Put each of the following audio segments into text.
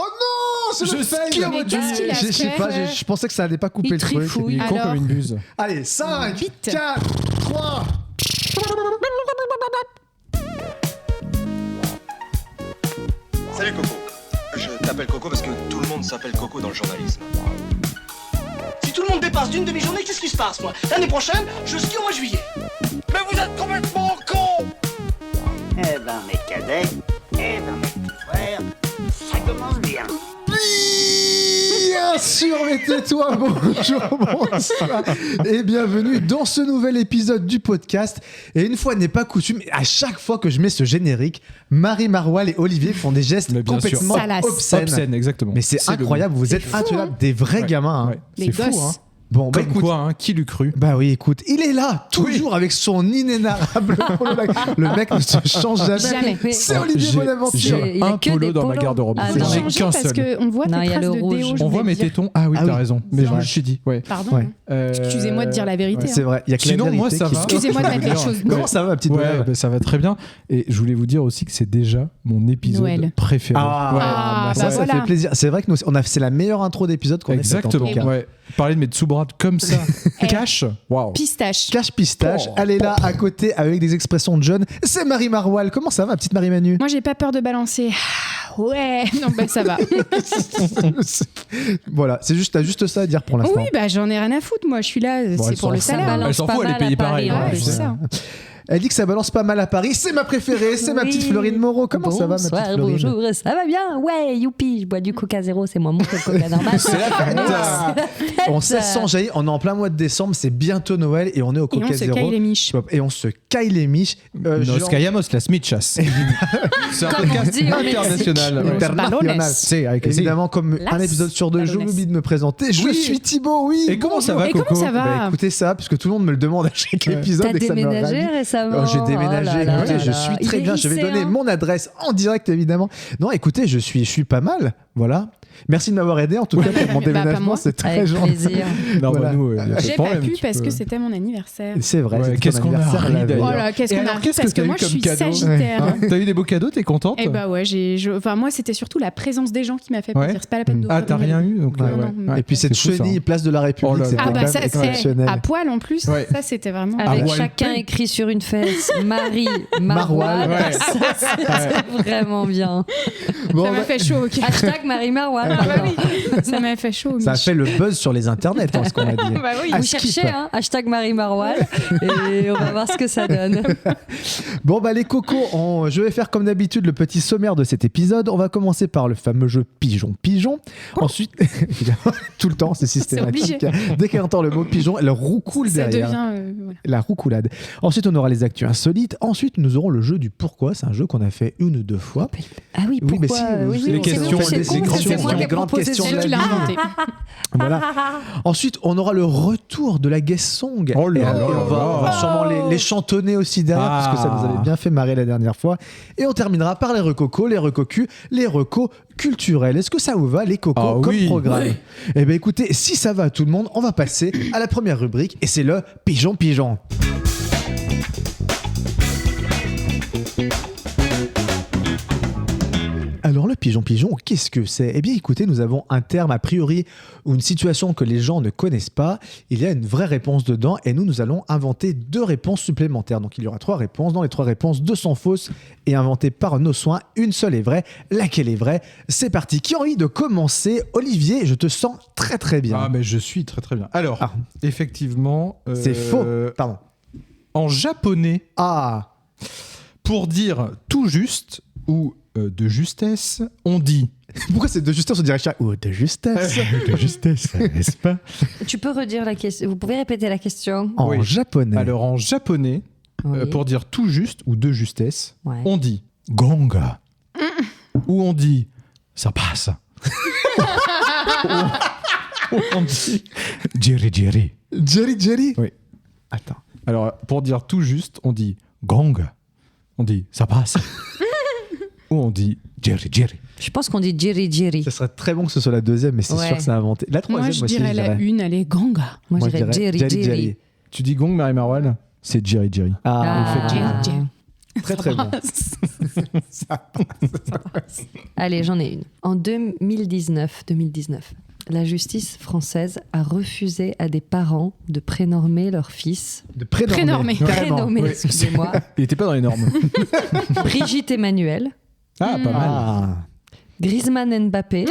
Oh non, c'est le fail. Mais qu'est-ce qu'il a Je sais fait pas, je pensais que ça allait pas couper Il le truc. trifouille. Il est con Alors. comme une buse. Allez, 5, Vite. 4, 3. Salut Coco. Je t'appelle Coco parce que tout le monde s'appelle Coco dans le journalisme. Si tout le monde dépasse d'une demi-journée, qu'est-ce qui se passe, moi? L'année prochaine, je skie au mois de juillet. Mais vous êtes complètement con. Eh ben, mes cadets, eh ben, mes petits frères, ça commence bien. Bien sûr, mais tais-toi, bonjour, bonsoir et bienvenue dans ce nouvel épisode du podcast. Et une fois n'est pas coutume, à chaque fois que je mets ce générique, Marie Maroual et Olivier font des gestes Mais bien sûr. complètement Salace. obscènes. Obscène, exactement. Mais c'est le incroyable, vous êtes fou, intenables, des vrais gamins. Hein. Ouais, Les c'est fou, gosses. hein. Bon, bah Comme écoute, quoi, hein, qui l'eût cru. bah oui, écoute, il est là, toujours avec son inénarrable polo. Le mec ne se change jamais. Jamais. C'est Olivier Bonaventure. J'ai Il y a un que polo des dans ma polos. garde-robe. Ah, Faut non. J'en ai changer qu'un parce seul. qu'on voit Non, tes il y a traces le de rouge. déo. je On voit voulais mes dire. tétons. Ah oui, Ah t'as oui. raison. Mais je me Ouais. le suis dit. Ouais. Pardon. Ouais. Excusez-moi de dire la vérité. C'est vrai, il y a que la Sinon, vérité moi, ça qui- va. Excusez-moi de Je veux mettre les dire. choses Comment bien. ça va, petite Ouais, Bonheur bah, ça va très bien. Et je voulais vous dire aussi que c'est déjà mon épisode Noël. préféré. Ah, ça, bah ça voilà. fait plaisir. C'est vrai que c'est la meilleure intro d'épisode qu'on ait faite, en tout Exactement. cas. Ouais. Parler de mes Tsubrad comme ça, cash. Waouh. Pistache. Cache pistache, Oh. elle est là à côté avec des expressions de jeunes. C'est Marie Maroual. Comment ça va, petite Marie Manu? Moi, j'ai pas peur de balancer. Ah, ouais, non, bah ça va. Voilà, t'as juste ça à dire pour l'instant. Oui, bah j'en ai rien à foutre. Moi, je suis là, Bon, c'est elle pour le s'en fout. salaire. balance Elle s'en pas fout, elle est mal payée à Paris, pareil. en Ouais, plus. c'est ça. Elle dit que ça balance pas mal à Paris. C'est ma préférée, c'est ma petite Florine Moreau. Comment ça va, ma petite Bonsoir, Florine? bonjour, ça va bien? Ouais, youpi, je bois du Coca Zéro, c'est moins bon que le Coca normal. C'est la fête. On sait sans jaillir, on est en plein mois de décembre, c'est bientôt Noël et on est au Et Coca on se Zéro. caille les miches. Et on se caille les miches. Nos genre- Callamos, las michas. C'est un Comme on podcast dit au international. Mexique. Ouais. International. C'est avec les- Évidemment, comme Las un épisode sur deux, balones. j'oublie de me présenter. Je Oui. suis Thibaut, oui. Et comment ça va, Et comment Coco? ça va Bah, écoutez ça, puisque tout le monde me le demande à chaque Ouais. épisode. T'as et que ça me déménagé ravit. récemment? J'ai déménagé, Oh là là écoutez, là je là. suis Il très est bien. Je vais lycéen. donner mon adresse en direct, évidemment. Non, écoutez, je suis pas mal. Voilà. Merci de m'avoir aidé, en tout cas, pour mon Bah, pas déménagement. moi. C'est très Avec gentil. plaisir. Non, Voilà. bah, nous, y a pas de J'ai pas problème, pu tu parce peux- que c'était mon anniversaire. C'est vrai. Ouais, c'est ton qu'est-ce qu'on a anniversaire, ri, la veille. d'ailleurs. Oh là, qu'est-ce Et qu'on a alors, ri qu'est-ce parce que que t'as moi, eu je suis comme cadeau Sagittaire. Hein, t'as eu des beaux cadeaux, t'es contente? Et bah ouais, enfin moi c'était surtout la présence des gens qui m'a fait Ouais. plaisir. C'est pas la peine de. Ah, t'as rien eu donc, Non, ouais. non. Ouais. Et puis cette C'est fou, ça, chenille, hein. place de la République, Oh là là. c'était Ah quand bah même ça c'est exceptionnel. à poil en plus. Ouais. Ça c'était vraiment. Avec ouais. chacun écrit sur une fesse Marie Maroual. Maroual. Ouais. Ça, c'est vraiment bien. Bon, Ça m'a bah, fait chaud. Ok. Hashtag Marie Maroual. Ah bah oui, ça m'a fait chaud. ça a Mich. fait le buzz sur les internets, hein, ce qu'on a dit. Bah oui. Ah, Vous skip. cherchez, hein, hashtag Marie Maroual, et on va voir ce que ça donne. Bon bah les cocos, je vais faire comme d'habitude le petit sommaire de cet épisode. On va commencer par le fameux jeu pigeon. Ensuite, évidemment, tout le temps, c'est systématique. Dès qu'elle entend le mot pigeon, elle roucoule Ça derrière. devient. Voilà. La roucoulade. Ensuite, on aura les actus insolites. Ensuite, nous aurons le jeu du pourquoi. C'est un jeu qu'on a fait une ou deux fois. Ah oui, Oui, mais pourquoi si, les c'est questions, bon, les c'est con, grandes c'est moi qui ai grandes proposé questions ce C'est de lui la qui l'a vie. inventé. Voilà. Ensuite, on aura le retour de la guest song. Oh là Et là on va là. sûrement les chantonner aussi derrière, parce que ça nous avait bien fait marrer la dernière fois. Et on terminera par les recocos, les recocus, les recos culturels. Est-ce que ça vous va, les cocos, Ah comme oui. programme? Eh bien, écoutez, si ça va à tout le monde, on va passer à la première rubrique, et c'est le pigeon. Alors le pigeon, qu'est-ce que c'est? Eh bien écoutez, nous avons un terme a priori ou une situation que les gens ne connaissent pas. Il y a une vraie réponse dedans et nous allons inventer 2 réponses supplémentaires. Donc il y aura 3 réponses. Dans les 3 réponses, 2 sont fausses et inventées par nos soins. Une seule est vraie. Laquelle est vraie? C'est parti. Qui a envie de commencer? Olivier, je te sens très très bien. Ah, mais je suis très très bien. Alors, Ah. effectivement. C'est faux. Pardon. En japonais, Ah, pour dire tout juste ou de justesse, on dit. pourquoi c'est de justesse? On dirait chaque... Oh, de justesse. De justesse, n'est-ce pas? Tu peux redire la question? Vous pouvez répéter la question? En Oui. japonais. Alors, en japonais, Oui. pour dire tout juste ou de justesse, Ouais. on dit gonga. Ou on dit ça passe. Ou on dit jerry. Jerry. Oui. Attends. Alors, pour dire tout juste, on dit gong. On dit ça passe. Ou on dit jerry. Je pense qu'on dit Jerry. Ce serait très bon que ce soit la deuxième, mais c'est Ouais. sûr que c'est inventé. La troisième, Moi je aussi, dirais la une, elle est ganga. Moi, je je dirais dirais Jerry. Tu dis gong, Marie Marwan? C'est jerry. Ah, Ah. effectivement. Jerry. Très très bon. Allez, j'en ai une. En 2019, la justice française a refusé à des parents de prénormer leur fils. De prénormer. Prénormer. Carrément. Prénommer, Oui. excusez-moi. Il était pas dans les normes. Brigitte Emmanuel, Ah, pas mal. Ah. Griezmann Mbappé,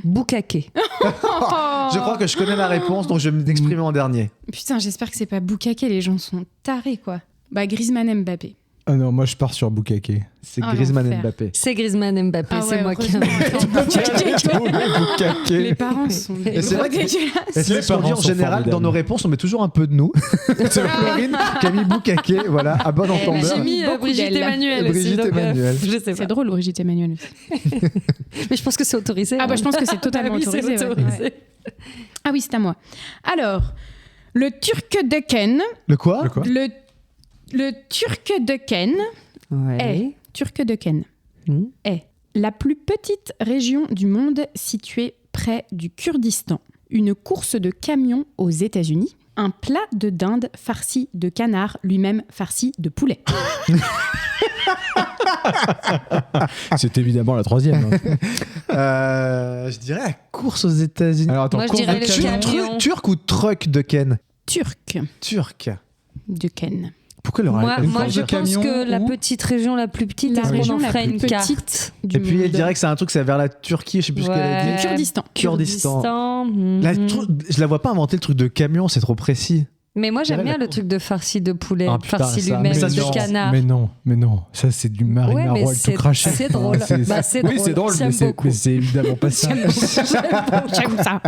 Boukaké. Je crois que je connais la réponse, donc je vais m'exprimer en dernier. Putain, j'espère que c'est pas Boukaké, les gens sont tarés, quoi. Bah, Griezmann Mbappé. Ah non, moi je pars sur Boukaké. C'est Ah, Griezmann l'enfer. Mbappé. C'est Griezmann Mbappé, Ah c'est ouais, moi qui heureusement. Boukaké. Les parents sont Et c'est vrai que- dégueulasses. Et c'est Les ce qu'on dit parents en sont général, formidables. dans nos réponses, on met toujours un peu de nous. C'est Florine qui a mis Boukaké, voilà, à bon entendeur. J'ai mis Beaucoup Brigitte d'elle. Emmanuel aussi. Brigitte donc, Emmanuel. je sais C'est pas. drôle, Brigitte Emmanuel aussi. Mais je pense que c'est autorisé. Ah bah, je pense que c'est Ah totalement oui, c'est autorisé. ouais. autorisé. Ouais. Ah oui, c'est à moi. Alors, le Turkdeken, Le quoi? Le quoi le Turkdeken Ouais. Turkdeken Hmm. est la plus petite région du monde située près du Kurdistan, une course de camions aux États-Unis, un plat de dinde farci de canard, lui-même farci de poulet. C'est évidemment la troisième. hein. Je dirais la course aux États-Unis. Alors attends, Moi, je course dirais de le camion. camion. Turc ou truck de Ken? Turc Turc. de Ken. Pourquoi le Moi, une moi, course je de pense camion que la ou- petite région la plus petite, La est-ce qu'on région en la ferait plus une petite carte du Et puis il monde. dirait que c'est un truc, c'est vers la Turquie, je sais plus ce qu'elle a Ouais. dit. Kurdistan. Kurdistan. mhm. Je la vois pas inventer le truc de camion, c'est trop précis. Mais moi, j'aime dirais bien la le course. truc de farci de poulet, Ah, putain, farci ça, lui-même mais ça, de c'est- canard. Mais non, ça c'est du Ouais, mais marinaro avec c'est- tout craché. c'est drôle. Bah, c'est oui, drôle. c'est drôle, J'aime beaucoup. mais c'est évidemment pas ça. J'aime ça.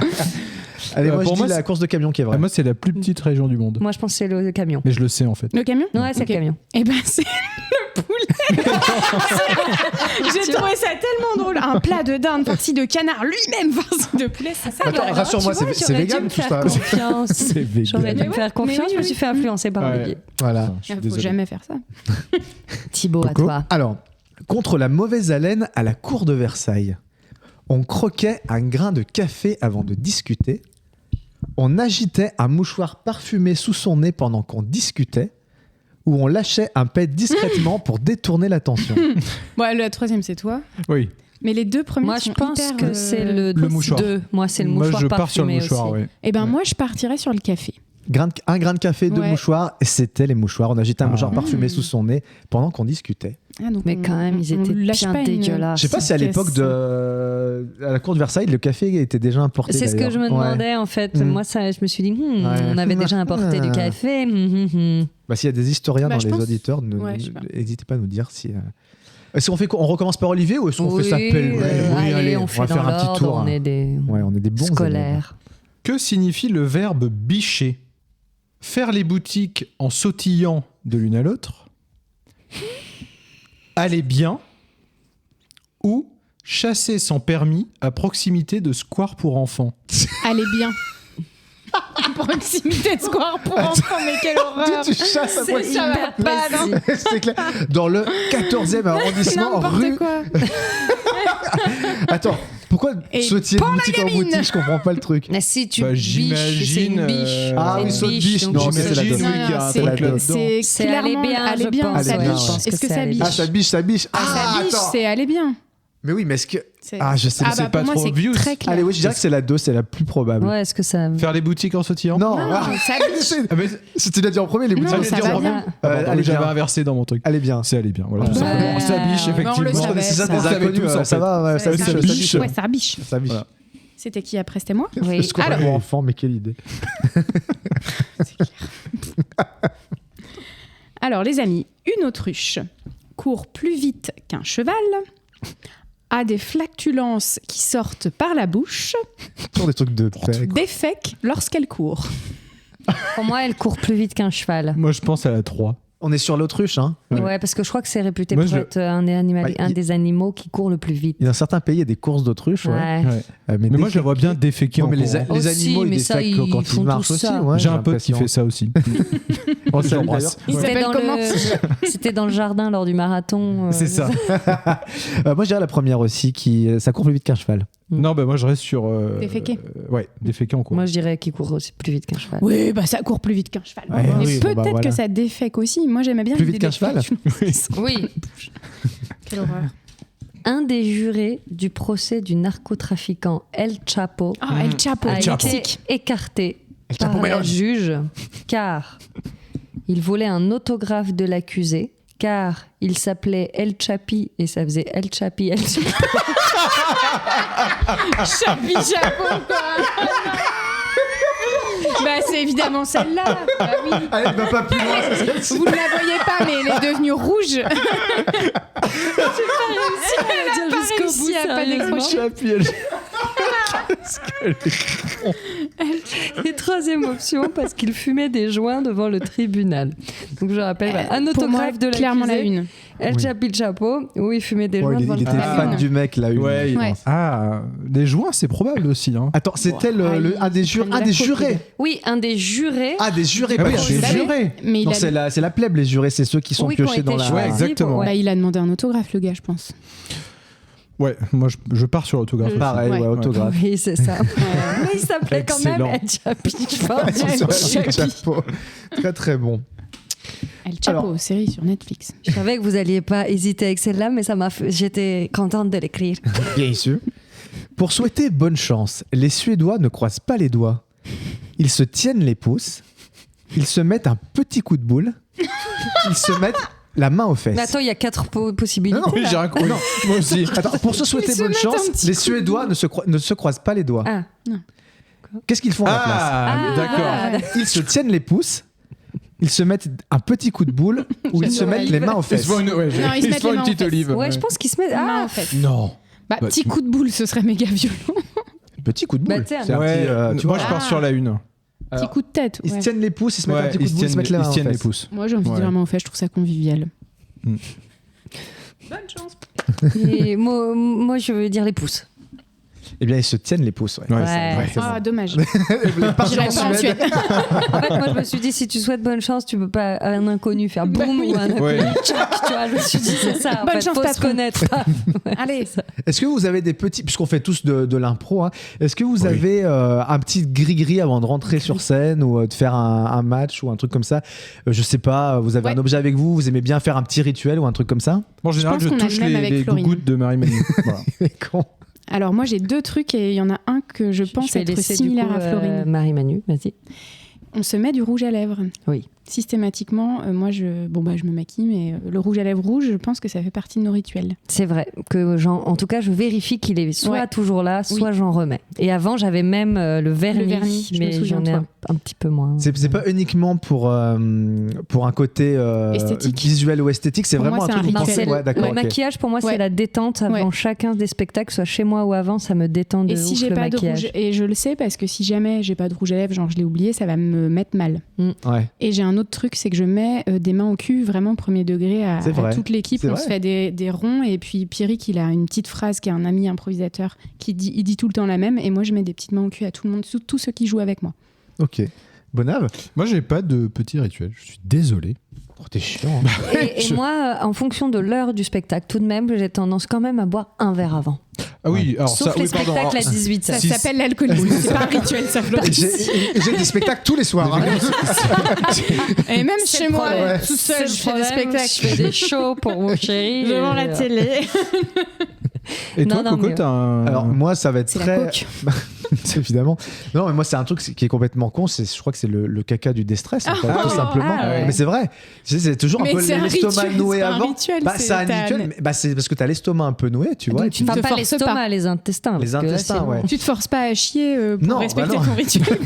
Allez, moi pour je moi, dis la c'est- course de camion qui est vraie. Moi, c'est la plus petite région du monde. Moi, je pense que c'est le camion. Mais je le sais en fait. Le camion Ouais, c'est Ok. le camion. Eh ben, c'est le poulet. J'ai trouvé ça tellement drôle. Un plat de dinde farci de canard, lui-même farci de poulet. Ça, ça Attends, va. rassure-moi, Tu vois, c'est j'aurais dû vegan me tout faire ça. confiance. C'est vegan. J'aurais dû me Mais faire ouais, confiance, mais je me oui, suis fait influencer par Ouais. Olivier. Voilà. Je suis Il faut désolé. jamais faire ça. Thibaut, à Coco toi. Alors, contre la mauvaise haleine à la cour de Versailles, on croquait un grain de café avant de discuter, on agitait un mouchoir parfumé sous son nez pendant qu'on discutait, ou on lâchait un pet discrètement pour détourner l'attention. Bon, la troisième, c'est toi. Oui. Mais les deux premiers Moi, je sont pense hyper, que c'est le mouchoir. 2. Moi, c'est le Moi, mouchoir je pars sur le parfumé mouchoir, aussi. oui. Eh ben, Ouais. moi, je partirais sur le café. Un grain de café, deux Ouais. mouchoirs, et c'était les mouchoirs. On agitait un Ah. mouchoir parfumé Mmh. sous son nez pendant qu'on discutait. Ah, donc Mais on- quand même, ils on étaient lâche bien pas une- dégueulasses. Je sais pas si à l'époque à la cour de Versailles, le café était déjà importé. C'est ce que d'ailleurs. je me Ouais. demandais en fait. Mm. Moi, ça, je me suis dit, Ouais. on avait déjà importé du café. Bah, s'il y a des historiens Bah, dans je les pense- auditeurs, Ouais, je sais pas. n'hésitez pas à nous dire si. Est-ce qu'on fait quoi? On recommence par Olivier ou est-ce qu'on fait ça pêle-mêle? Oui, allez, on fait va faire dans un petit l'ordre, tour. on est des Ouais, on est des bons scolaires. Que signifie le verbe bicher? Faire les boutiques en sautillant de l'une à l'autre? Aller bien? Ou chasser sans permis à proximité de square pour enfants? Allez bien. Proximité de square pour enfants, mais quelle horreur. Tu chasses à C'est poil. ça va hyper pas, non précis. C'est clair. Dans le 14e arrondissement, N'importe rue. quoi. Attends, pourquoi Et sautier de boutique en gamine. boutique? Je comprends pas le truc. Mais si tu Bah, biches, c'est j'imagine, une biche. Ah C'est oui, une saute biche. donc Non, mais c'est la j'imagine, dose. oui, qu'il y a un c'est- truc là-dedans. c'est C'est clairement aller bien, aller je bien, pense. ça Aller bien, biche. ouais. Je pense Est-ce que que c'est ça aller biche bien. Ah, ça biche, ça biche. Ça Ah, biche, attends. c'est aller bien. Mais oui, mais est-ce que. C'est- Ah, je sais. Ah c'est bah pas pour moi, trop c'est obvious. très clair. Allez, oui, je dirais que c'est la 2, c'est la plus probable. Ouais, est-ce que ça. Faire les boutiques en sautillant? Non, Non, ah, ça biche. Ah, mais- si tu l'as dit en premier, les boutiques Non, en ça sautillant, va en bien. premier. Ah, pardon, Allez j'avais bien. inversé dans mon truc. Allez bien. C'est aller bien, voilà, tout Ouais. simplement. Ça biche, Ouais, on le effectivement. Je savait, connaissais ça ça. des On savait inconnus, tous, en ça fait. va, ouais, ça Ouais, biche, ça ça biche. biche. Ouais, ça biche. Ça biche. Voilà. C'était qui après? C'était moi? Oui. Le score Alors- pour enfants, mais quelle idée. Alors, les amis, une autruche court plus vite qu'un cheval, a des flatulences qui sortent par la bouche, Toujours des trucs de paix. défèque lorsqu'elle court. Pour moi, elle court plus vite qu'un cheval. Moi, je pense à la 3. On est sur l'autruche, hein. Ouais. Ouais, parce que je crois que c'est réputé Moi, pour je- être un des animaux qui court le plus vite. Il y a certains pays, il y a des courses d'autruche. Ouais. Ouais. Ouais. Mais moi, je la vois bien déféquer Ouais, en mais courant. les Aussi, animaux, ils mais ça, défèquent ils quand font ils marchent tous aussi. ça. Ouais, J'ai un pote qui l'impression. fait ça aussi. On salue J'embrasse. Il d'ailleurs. s'appelle C'était dans, comment c'était dans le jardin lors du marathon. C'est ça. Moi, je dirais la première aussi, ça court plus vite qu'un cheval. Non, bah moi je reste sur. Déféquer. Ouais, déféquer en cours. Moi, je dirais qu'il court aussi plus vite qu'un cheval. Oui, bah ça court plus vite qu'un cheval. Ouais, Mais oui, peut-être bon, bah, voilà. que ça défèque aussi. Moi, j'aimais bien Plus l'idée vite qu'un des cheval fèques. Oui. Quelle horreur. Un des jurés du procès du narcotrafiquant El Chapo Ah, El Chapo, a le été Mexique. écarté El par Chapo la Melon. juge car il volait un autographe de l'accusé, car il s'appelait El Chapi et ça faisait El Chapi, El Chapi. Chapi Chapo, quoi. Bah, c'est évidemment celle-là. Bah oui. Allez, va pas plus loin, c'est celle-ci. Vous ne la voyez pas, mais elle est devenue rouge. Elle a pas réussi à pas décrocher. Chapi, elle- Et troisième option, parce qu'il fumait des joints devant le tribunal. Donc je rappelle, voilà, un Pour moi, autographe de clairement la l'accusé, une. El Oui. Chapi El Chapo, où il fumait des Ouais, joints il devant le était tribunal. fan du mec, là. Ouais, Ouais. Ah, des joints, c'est probable aussi. Hein. Attends, c'était un des jurés. prennent Un la des coke, jurés. Oui, un des jurés. Ah, des jurés, Ah pas oui, des des jurés. Mais il Non, a... c'est la plèbe, les jurés, c'est ceux qui sont Oui, qui ont piochés dans été la. Ouais, choisis exactement. pour- Bah, il a demandé un autographe, le gars, je pense. Ouais, moi je pars sur l'autographe. Pareil, Ouais. ouais, autographe. Oui, c'est ça. Mais il s'appelait quand même Excellent. El Chapi. Je pense. C'est sur Chapi. le chapeau. Très très bon. El Chapo, Alors. série sur Netflix. Je savais que vous alliez pas hésiter avec celle-là, mais j'étais contente de l'écrire. Bien sûr. Pour souhaiter bonne chance, les Suédois ne croisent pas les doigts. Ils se tiennent les pouces. Ils se mettent un petit coup de boule. Ils se mettent la main aux fesses. Mais attends, il y a 4 possibilités. Non, non. Oui, j'ai un coup. Non. Moi aussi. Attends, pour se souhaiter Ils se bonne mettent un chance, petit les coup de Suédois ne se croisent pas les doigts. Ah, Qu'est-ce qu'ils font à la place Ah, d'accord. Ils se tiennent les pouces. Ils se mettent un petit coup de boule ou ils se mettent les mains aux Ils fesses. se font une, ouais, Non, ils se ils mettent se font les une mains petite aux fesses. olive. ouais, je pense qu'ils se mettent. Main Ah, en fait. Non. Bah, Bah, petit coup de boule, ce serait méga violent. Petit coup de boule. Bah, tiens. C'est un Ouais, petit, tu moi vois, je pars sur la une. Petit coup de tête. Ils se ouais. tiennent les pouces, ils se mettent un Ouais, petit coup de boule, ils se mettent les mains ils aux se tiennent les fesses. pouces. Moi, j'ai envie de Ouais. dire main aux fesses, je trouve ça convivial. Mm. Bonne chance. et moi, je veux dire les pouces. Eh bien, ils se tiennent les pouces. Ouais. Ouais, Ouais. c'est Ah, dommage. Partez J'irai en pas en Suède. Suède. En fait, moi, je me suis dit, si tu souhaites bonne chance, tu peux pas à un inconnu faire boum oui. ou à un inconnu Ouais. tchac, tu vois. Je me suis dit, c'est ça. En Bonne fait, chance, faut se patron. connaître. Allez. Est-ce que vous avez des petits, puisqu'on fait tous de l'impro, hein, est-ce que vous avez un petit gris-gris avant de rentrer sur scène ou de faire un match ou un truc comme ça Je sais pas, vous avez Ouais. un objet avec vous, vous aimez bien faire un petit rituel ou un truc comme ça Bon, en général, pense je qu'on a touche le même avec les Florine. gougouttes de Marie-Manu. Voilà. Con. Alors, moi, j'ai 2 trucs et il y en a un que je pense vais être laisser, similaire du coup, à Florine. Marie-Manu, vas-y. On se met du rouge à lèvres. Oui. Systématiquement, moi, je me maquille, mais le rouge à lèvres rouge, je pense que ça fait partie de nos rituels. C'est vrai que en tout cas, je vérifie qu'il est soit Ouais. toujours là, soit Oui. j'en remets. Et avant, j'avais même le vernis, je me mais souviens j'en de ai toi. un petit peu moins. C'est pas uniquement pour un côté Esthétique. visuel ou esthétique, c'est Pour vraiment moi, un c'est truc un où vous Non, pensez- rituel. c'est ouais, d'accord, le ok. maquillage pour moi, Ouais. c'est la détente avant Ouais. chacun des spectacles, soit chez moi ou avant, ça me détend de Et si ouf, j'ai le pas de maquillage. rouge, et je le sais parce que si jamais j'ai pas de rouge à lèvres, genre je l'ai oublié, ça va me mettre mal. Ouais. Et j'ai un autre truc, c'est que je mets des mains au cul, vraiment premier degré à C'est vrai. toute l'équipe. C'est On vrai. se fait des ronds et puis Pierrick, il a une petite phrase qui est un ami improvisateur il dit tout le temps la même et moi je mets des petites mains au cul à tout le monde, tous ceux qui jouent avec moi. Ok. Bonave Moi, j'ai pas de petit rituel. Je suis désolé. Oh, t'es chiant. hein. Et moi, en fonction de l'heure du spectacle, tout de même, j'ai tendance quand même à boire un verre avant. Ah oui, alors Sauf ça, les oui, pardon. spectacles Alors, à 18 Ça Si- s'appelle l'alcoolisme, c'est pas un rituel, ça Floris. J'ai des spectacles tous les soirs. hein. Et même C'est chez le moi, problème. tout seul, C'est je le fais des problème, spectacles. Je fais des shows pour mon chéri. Devant la télé. Et toi, Non, non, Coco, mais- t'as un. Alors moi, ça va être C'est la très... coke. Évidemment. Non, mais moi, c'est un truc qui est complètement con. Je crois que c'est le caca du déstress, en fait, Ah, tout simplement. ah ouais. Mais c'est vrai. C'est toujours un Mais peu c'est un l'estomac rituel, noué c'est pas un avant. rituel, Bah, c'est c'est un ta- rituel. Mais, bah, c'est parce que t'as l'estomac un peu noué, tu vois. Donc et tu Enfin, te pas forces l'estomac, pas. les intestins. Les parce que là, intestins, sinon- ouais. Tu te forces pas à chier pour Non, respecter bah non. ton rituel.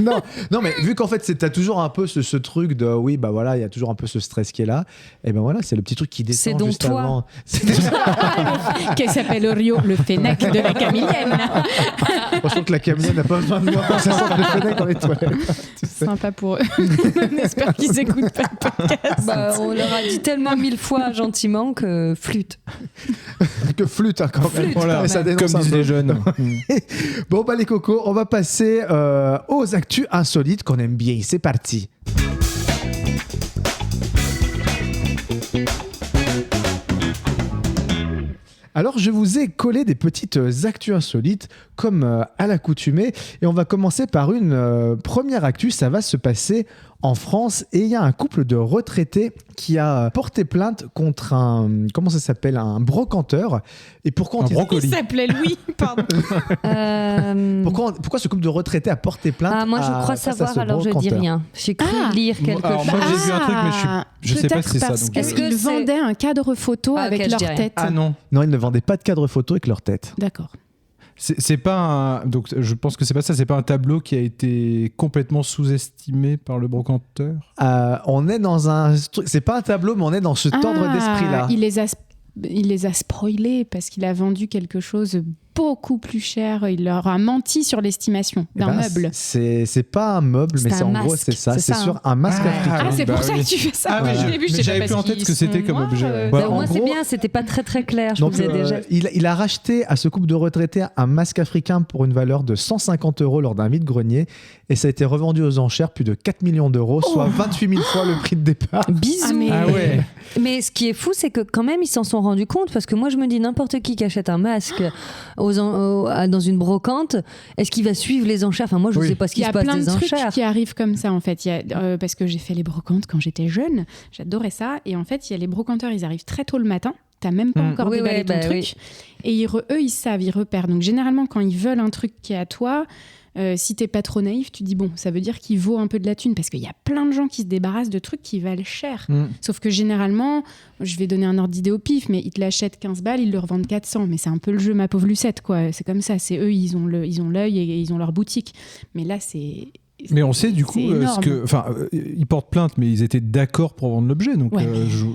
non, mais vu qu'en fait, t'as toujours un peu ce truc de oui, bah voilà, il y a toujours un peu ce stress qui est là. Et ben voilà, c'est le petit truc qui descend C'est donc juste toi. avant. Qui s'appelle Orio, le Fennec de la Camilienne. Franchement, que la camionnette n'a pas besoin de moi pour que ça sorte le fenêtre dans les toilettes. Tu sais. Sympa pour eux. On espère qu'ils écoutent pas le podcast. Bah, on leur a dit tellement 1000 fois gentiment que flûte. Que flûte, hein, quand même. Flûte, Voilà, quand ça même. dénonce Comme un disent peu. les jeunes. Bon, bah les cocos, on va passer aux actus insolites qu'on aime bien. C'est parti. Alors, je vous ai collé des petites actus insolites, comme à l'accoutumée. Et on va commencer par une première actu. Ça va se passer en France. Et il y a un couple de retraités qui a porté plainte contre un... Comment ça s'appelle ? Un brocanteur. Et pourquoi Un ils- brocoli. Il s'appelait Louis, pardon. pourquoi ce couple de retraités a porté plainte Moi, je à- crois face à savoir, ce alors je dis brocanteur ? rien. J'ai cru lire quelque Alors, chose. moi, j'ai vu un truc, mais je sais pas si c'est ça. Parce Donc, Est-ce que qu'ils c'est- vendaient un cadre photo Ah, ok, avec je leur dis rien. tête. Ah non. Non, ils ne vendaient pas de cadre photo avec leur tête. D'accord. C'est pas un... Donc, je pense que c'est pas ça. C'est pas un tableau qui a été complètement sous-estimé par le brocanteur. On est dans un... C'est pas un tableau, mais on est dans ce ordre d'esprit-là. Il les a spoilés parce qu'il a vendu quelque chose beaucoup plus cher. Il leur a menti sur l'estimation Eh d'un ben, meuble. C'est pas un meuble, C'est mais c'est un en gros, masque, c'est ça. c'est C'est ça, sur hein. un masque Ah, africain. Ah, c'est bah pour ça oui. que tu fais ça. Ah oui, Au début, je sais j'avais pas plus en parce tête ce que qu'ils c'était sont comme noirs, objet, ouais. Bah, Au en moins, c'est gros- bien, c'était pas très très clair. Je Donc, vous ai déjà. il a racheté à ce couple de retraités un masque africain pour une valeur de 150 € lors d'un vide-grenier. Et ça a été revendu aux enchères plus de 4 millions d'euros, soit 28 000 fois le prix de départ. Bisous. Ah, mais- Ah ouais. Mais ce qui est fou, c'est que quand même, ils s'en sont rendus compte. Parce que moi, je me dis, n'importe qui achète un masque dans une brocante, est-ce qu'il va suivre les enchères ? Enfin, moi, je ne Oui. sais pas ce Il qui y se a passe plein de des trucs enchères. qui arrivent comme ça en fait. Parce que j'ai fait les brocantes quand j'étais jeune, j'adorais ça. Et en fait, il y a les brocanteurs, ils arrivent très tôt le matin. T'as même pas encore Oui, déballé ouais, ton bah truc. oui. Et eux, ils savent, ils repèrent. Donc généralement, quand ils veulent un truc qui est à toi, si t'es pas trop naïf, tu dis bon, ça veut dire qu'il vaut un peu de la thune. Parce qu'il y a plein de gens qui se débarrassent de trucs qui valent cher. Mm. Sauf que généralement, je vais donner un ordre d'idée au pif, mais ils te l'achètent 15 balles, ils le revendent 400. Mais c'est un peu le jeu, ma pauvre Lucette, quoi. C'est comme ça. C'est eux, ils ont l'œil et ils ont leur boutique. Mais là, c'est... Mais on sait du coup c'est énorme. ils portent plainte, mais ils étaient d'accord pour vendre l'objet. Donc, Ouais.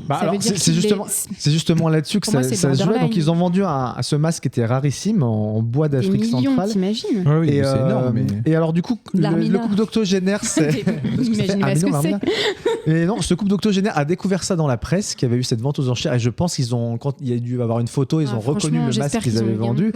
Bah, Ça alors, veut dire c'est qu'il justement, est- c'est justement là-dessus que Pour moi, ça c'est se jouait. borderline. Donc, ils ont vendu ce masque qui était rarissime en bois Des d'Afrique millions, centrale. t'imagines Ouais, oui, Et, c'est énorme. Mais... et alors du coup, le L'armina. couple d'octogénaires, c'est... Imaginez pas ce que c'est. Et non, ce couple d'octogénaires a découvert ça dans la presse, qu'il y avait eu cette vente aux enchères, et je pense quand il y a dû avoir une photo, ils ont reconnu le masque qu'ils avaient vendu.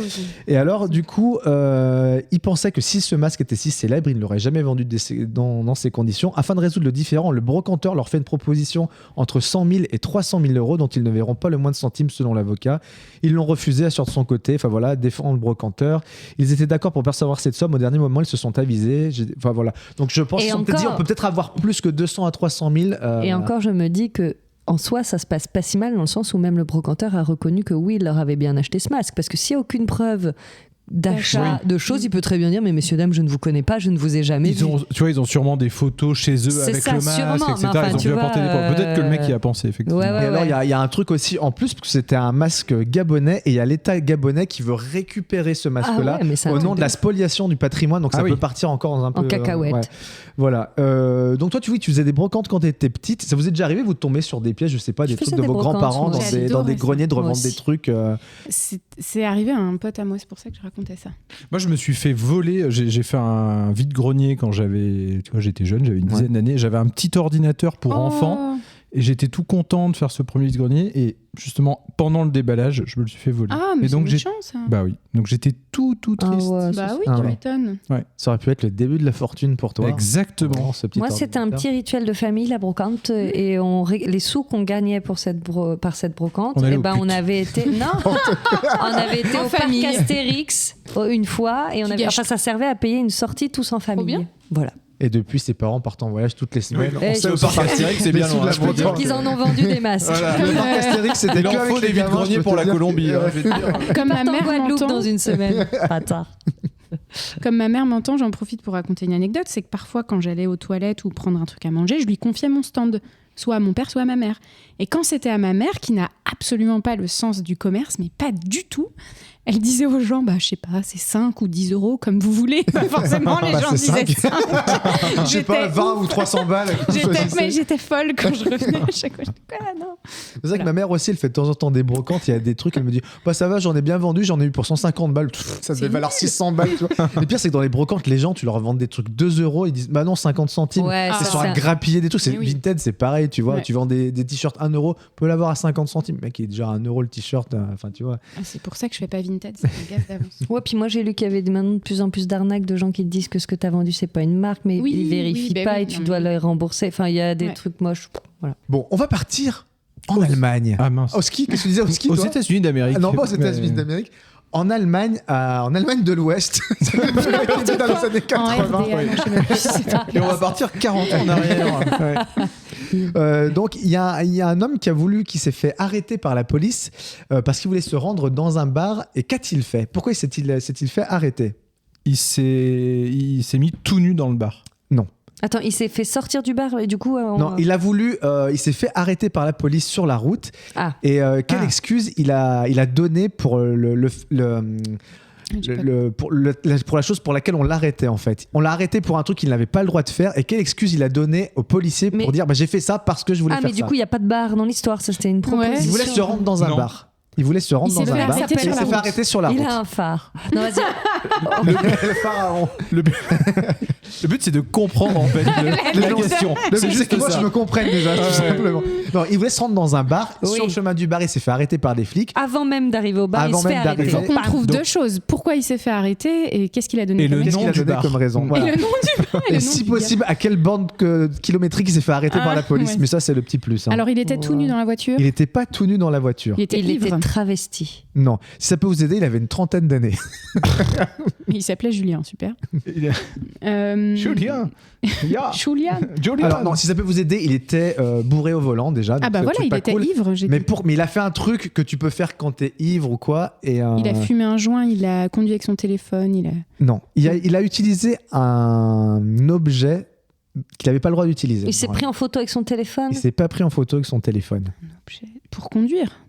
Et alors, du coup, ils pensaient que si ce masque était si célèbre, ils ne l'auraient jamais vendu dans ces conditions. Afin de résoudre le différend, le brocanteur leur fait une proposition entre 100 000 et 300 000 euros, dont ils ne verront pas le moindre centime selon l'avocat. Ils l'ont refusé, assure de son côté. Enfin voilà, défend le brocanteur. Ils étaient d'accord pour percevoir cette somme. Au dernier moment, ils se sont avisés. Enfin voilà. Donc je pense Et qu'ils se sont peut-être dit, encore- on peut peut-être avoir plus que 200 à 300 000. Et encore, je me dis que en soi, ça se passe pas si mal dans le sens où même le brocanteur a reconnu que oui, il leur avait bien acheté ce masque. Parce que s'il n'y a aucune preuve d'achat de choses, il peut très bien dire mais messieurs dames, je ne vous connais pas, je ne vous ai jamais vu. Ils ont sûrement des photos chez eux C'est avec ça, le masque, sûrement. etc. Mais enfin, ils ont tu dû vois, apporter des preuves. Peut-être que le mec y a pensé, effectivement. Ouais, Et alors, il y a un truc aussi en plus, parce que c'était un masque gabonais, et il y a l'État gabonais qui veut récupérer ce masque-là ouais, mais c'est un au truc nom de la spoliation du patrimoine, donc Ah ça oui. peut partir encore dans un peu... En cacahuète. Voilà. Donc toi, tu faisais des brocantes quand tu étais petite. Ça vous est déjà arrivé, vous de tomber sur des pièges, je sais pas, des Je trucs faisais de des vos brocantes, grands-parents moi. dans des J'adorais greniers de ça. Moi revendre des aussi. trucs C'est arrivé à un pote à moi, c'est pour ça que je racontais ça. Moi, je me suis fait voler. J'ai fait un vide-grenier quand j'étais jeune, j'avais une dizaine d'années. J'avais un petit ordinateur pour enfants et j'étais tout content de faire ce premier vide-grenier. Et justement, pendant le déballage, je me le suis fait voler. Ah, mais et donc c'est méchant, ça. Bah oui. Donc j'étais tout Ah triste. ouais, Bah oui, Ah tu ouais. m'étonnes. Ça aurait pu être le début de la fortune pour toi. Exactement. Ce petit Moi, c'était un ordinateur. petit rituel de famille, la brocante, et les sous qu'on gagnait par cette brocante, On allait aux on putes. avait été, non, on avait été En au parc famille. Astérix une fois, et ça servait à payer une sortie tous en famille. bien. Voilà. Et depuis, ses parents partent en voyage toutes les semaines. Et On sait je- au parc Astérix, c'est bien les sous de loin, la je peux dire brocante. Ils en ont vendu des masques. Le parc Astérix, c'était Il en que faut avec des les gamins, vide-greniers je peux pour te la dire. Colombie. hein, je vais te dire. Comme ma Partent en mère Guadeloupe m'entend, dans une semaine. Pas tard. Comme ma mère m'entend, j'en profite pour raconter une anecdote. C'est que parfois, quand j'allais aux toilettes ou prendre un truc à manger, je lui confiais mon stand, soit à mon père, soit à ma mère. Et quand c'était à ma mère, qui n'a absolument pas le sens du commerce, mais pas du tout, elle disait aux gens, bah, je sais pas, c'est 5 ou 10 euros, comme vous voulez. Pas forcément, les Bah, gens c'est disaient 5. Je sais pas, 20 ou 300 balles. Mais j'étais folle quand je revenais à chaque fois. Je dis, ah, non. C'est vrai que ma mère aussi, elle fait de temps en temps des brocantes. Il y a des trucs, elle me dit, bah ça va, j'en ai bien vendu, j'en ai eu pour 150 balles. Pff, ça devait valoir 600 balles. Tu vois. Le pire, c'est que dans les brocantes, les gens, tu leur vends des trucs 2 euros, ils disent, bah non, 50 centimes. Ouais, C'est c'est sur ça. un grappiller des trucs. C'est Mais oui. Vinted, c'est pareil, tu vois. Ouais. Tu vends des t-shirts 1 euro, tu peux l'avoir à 50 centimes. Mec, il est déjà à 1 euro le t-shirt. Enfin, tu vois. Ah, c'est pour ça que je fais pas Vinted, c'est une gaffe d'avance. Ouais, puis moi j'ai lu qu'il y avait maintenant de plus en plus d'arnaques de gens qui te disent que ce que tu as vendu c'est pas une marque, mais Oui, ils vérifient oui, bah pas oui, et tu non, dois mais- les rembourser. Enfin, il y a des Ouais. trucs moches. Voilà. Bon, on va partir En Allemagne. Ah mince. Au ski, qu'est-ce que tu disais au ski Aux toi États-Unis d'Amérique. Ah non, pas aux États-Unis Mais- d'Amérique. En Allemagne de l'Ouest. C'est dans les années 80. En RDA, non, je sais même plus si c'est ça. Et on va partir 40 ans en arrière. Donc il y a un homme qui s'est fait arrêter par la police parce qu'il voulait se rendre dans un bar. Et qu'a-t-il fait? Pourquoi s'est-il fait arrêter? Il s'est mis tout nu dans le bar. Non. Attends, il s'est fait sortir du bar et du coup. Non, il s'est fait arrêter par la police sur la route. Ah. Et quelle excuse il a donné pour pour la chose pour laquelle on l'arrêtait en fait. On l'a arrêté pour un truc qu'il n'avait pas le droit de faire. Et quelle excuse il a donné aux policiers pour dire j'ai fait ça parce que je voulais Ah, faire mais ça. du coup, il n'y a pas de bar dans l'histoire. Ça, c'était une proposition. Il voulait se rendre dans un Non. bar. Il voulait se rendre Il s'est dans un fait bar. arrêter Et sur il la s'est fait route. arrêter sur la Il route. a un phare. Non, vas-y. Le pharaon. Le but, c'est de comprendre en fait la question. Le C'est but, c'est que moi ça. je me comprenne déjà, tout simplement. Non, il voulait se rendre dans un bar. Oui. Sur le chemin du bar, il s'est fait arrêter par des flics. Avant même d'arriver au bar, Avant il se fait même arrêter. d'arriver. On trouve Donc- deux choses. Pourquoi il s'est fait arrêter et qu'est-ce qu'il a donné Et comme le Qu'est-ce nom qu'il a du donné bar. comme raison? Et Voilà. le nom du bar. Et si possible, à quelle bande kilométrique il s'est fait arrêter par la police. ouais. Mais ça, c'est le petit plus. Hein. Alors il était tout nu dans la voiture. Il n'était pas tout nu dans la voiture. Il était Il ivre. était travesti. Non. Si ça peut vous aider, il avait une trentaine d'années. Il s'appelait Julien, super. Julien. Ya. Julian. Julien. Alors non, si ça peut vous aider, il était bourré au volant déjà. Ah donc bah c'est voilà, truc il pas était cool. ivre. j'ai Mais, dit. mais il a fait un truc que tu peux faire quand t'es ivre ou quoi. Et, Il a fumé un joint, il a conduit avec son téléphone, il a... Non, il a utilisé un objet qu'il n'avait pas le droit d'utiliser. Il s'est pris en photo avec son téléphone. Il s'est pas pris en photo avec son téléphone. Pour conduire.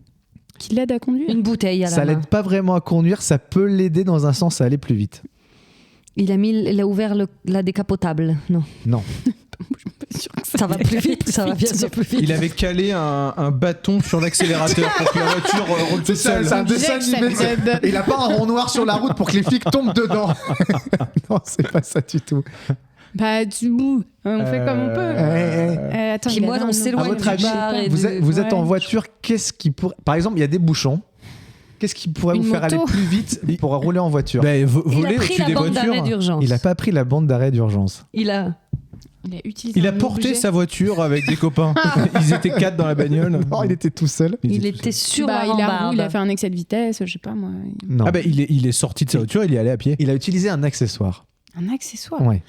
Qui l'aide à conduire. Une bouteille à la Ça main. l'aide pas vraiment à conduire, ça peut l'aider dans un sens à aller plus vite. Il a ouvert la décapotable. Non. Non. Ça va plus vite. Ça va bien sûr plus vite. Il avait calé un bâton sur l'accélérateur pour que la voiture roule toute seule. C'est un dessin animé. Et il a pas un rond noir sur la route pour que les flics tombent dedans. Non, c'est pas ça du tout. Bah, on fait comme on peut. Attends, Puis il moi, avait on un s'éloigne À autre- votre avis, du bar et vous êtes en Ouais. voiture, qu'est-ce qui pourrait... Par exemple, il y a des bouchons. Qu'est-ce qui pourrait Une vous faire aller moto. plus vite pour rouler en voiture? Ben, Il voler a pris au-dessus la des bande d'arrêt voitures. d'urgence. Il a pas pris la bande d'arrêt d'urgence. Il a utilisé Il a un porté objet. sa voiture avec des copains. Ils étaient 4 dans la bagnole. Non, il était tout seul. il était sur Bah, la il a rambarde. il a fait un excès de vitesse, je sais pas moi. Non. Ah ben il est sorti de sa voiture, il y allait à pied. Il a utilisé un accessoire. Un accessoire. Ouais.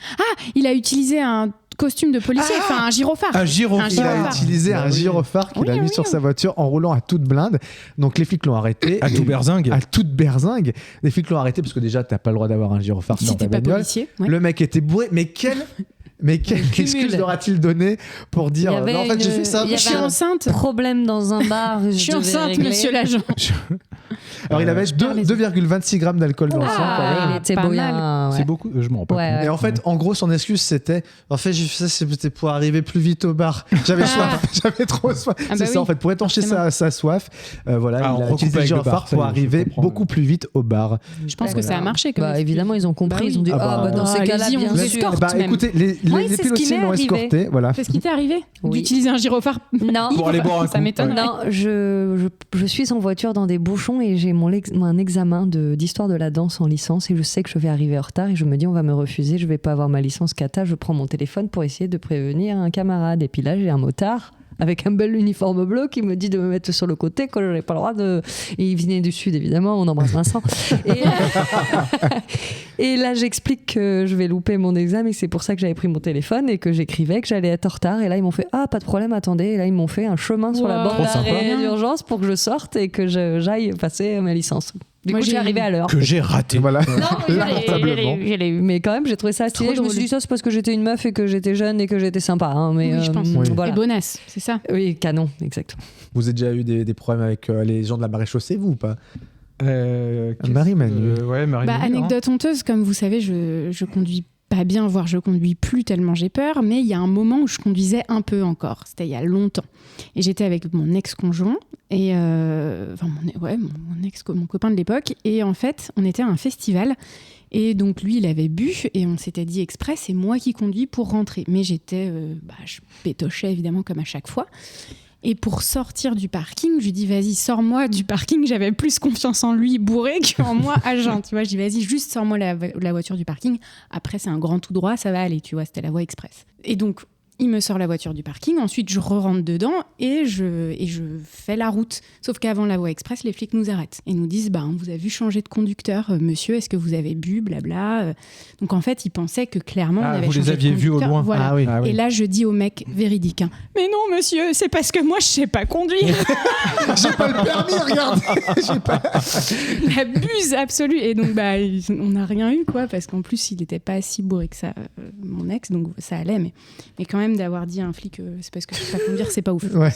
Il a utilisé un costume de policier, enfin un gyrophare. Un gyrophare. Il a gyrophare. utilisé un gyrophare qu'il a Oui, mis oui, sur oui. sa voiture en roulant à toute blinde. Donc les flics l'ont arrêté. À tout berzingue. À toute berzingue. Les flics l'ont arrêté parce que déjà, t'as pas le droit d'avoir un gyrophare Si dans ta t'es pas bagnole. policier. Ouais. Le mec était bourré. Mais quelle excuse leur a-t-il donné pour dire Il y avait non, en fait j'ai fait ça. il y Je suis avait un enceinte. problème dans un bar. Je suis enceinte, monsieur l'agent. Alors il avait 2,26 grammes d'alcool dans le sang quand même. il était pas bouillant. mal. Ouais. C'est beaucoup, je m'en rends pas Ouais, compte. ouais. Et en fait, en gros, son excuse c'était en fait, j'ai fait ça c'était pour arriver plus vite au bar. J'avais soif, j'avais trop soif. Ah C'est bah ça oui. en fait, pour étancher sa soif. Voilà, Ah, il on a recoupe utilisé le avec le gyrophare bar, ça y pour est, je arriver comprends. beaucoup plus vite au bar. Je pense que ça a marché. Comme Bah, excuse. évidemment, ils ont compris. Bah oui. Ils ont dit Ah bah, ah bah dans ces allez-y, cas-là, on bien vous sûr. escorte. Bah même. écoutez, les Oui, c'est ce qui pilotiers m'est l'ont arrivé. escorté, voilà. C'est ce qui t'est arrivé Oui. d'utiliser un gyrophare. Non. Pour aller boire un Ça coup. m'étonne. Non, je suis en voiture dans des bouchons et j'ai un examen d'histoire de la danse en licence et je sais que je vais arriver en retard et je me dis on va me refuser, je vais pas avoir ma licence kata, je prends mon téléphone pour essayer de prévenir un camarade et puis là j'ai un motard avec un bel uniforme bleu qui me dit de me mettre sur le côté quand je n'ai pas le droit de... Et il venait du sud évidemment, on embrasse Vincent. Et là j'explique que je vais louper mon examen et que c'est pour ça que j'avais pris mon téléphone et que j'écrivais que j'allais être en retard et là ils m'ont fait ah pas de problème attendez et là ils m'ont fait un chemin sur la Wow. bande Trop d'arrêt sympa. d'urgence pour que je sorte et que j'aille passer ma licence. Du Moi, coup, j'ai j'ai arrivé à l'heure. Que j'ai raté. Voilà. Non, Lamentablement. je l'ai eu. Mais quand même, j'ai trouvé ça stylé. Trop Je me suis drôle. dit ça, c'est parce que j'étais une meuf et que j'étais jeune et que j'étais sympa. Hein, mais Oui, je pense. Oui. voilà. Et bonasse, c'est ça. Oui, canon, exact. Vous avez déjà eu des problèmes avec les gens de la maréchaussée, vous ou pas? Qu'est-ce Marie-Manu. que- Ouais, Marie-Manu. Bah, anecdote honteuse, comme vous savez, je conduis pas bien, voire je conduis plus tellement j'ai peur, mais il y a un moment où je conduisais un peu encore, c'était il y a longtemps. Et j'étais avec mon ex-conjoint, et enfin mon copain de l'époque, et en fait, on était à un festival, et donc lui, il avait bu, et on s'était dit express, c'est moi qui conduis pour rentrer. Mais j'étais, je pétochais évidemment comme à chaque fois. Et pour sortir du parking, je lui dis vas-y, sors-moi du parking. J'avais plus confiance en lui bourré qu'en moi agent. Tu vois, je dis vas-y, juste sors-moi la voiture du parking. Après, c'est un grand tout droit, ça va aller. Tu vois, c'était la voie express. Et donc, Il me sort la voiture du parking, ensuite je rentre dedans et je fais la route. Sauf qu'avant la voie express, les flics nous arrêtent et nous disent on vous a vu changer de conducteur, monsieur, est-ce que vous avez bu, blabla. Donc en fait, ils pensaient que clairement on avait vous changé les aviez de vus au conducteur. loin. Voilà. Ah oui. Ah oui. Et là, je dis au mec véridique mais non, monsieur, c'est parce que moi je sais pas conduire. J'ai pas le permis, regardez. J'ai pas... La buse absolue. Et donc on n'a rien eu quoi, parce qu'en plus il était pas si bourré que ça, mon ex, donc ça allait, mais quand même d'avoir dit à un flic c'est parce que je sais pas conduire, c'est pas ouf. Ouais.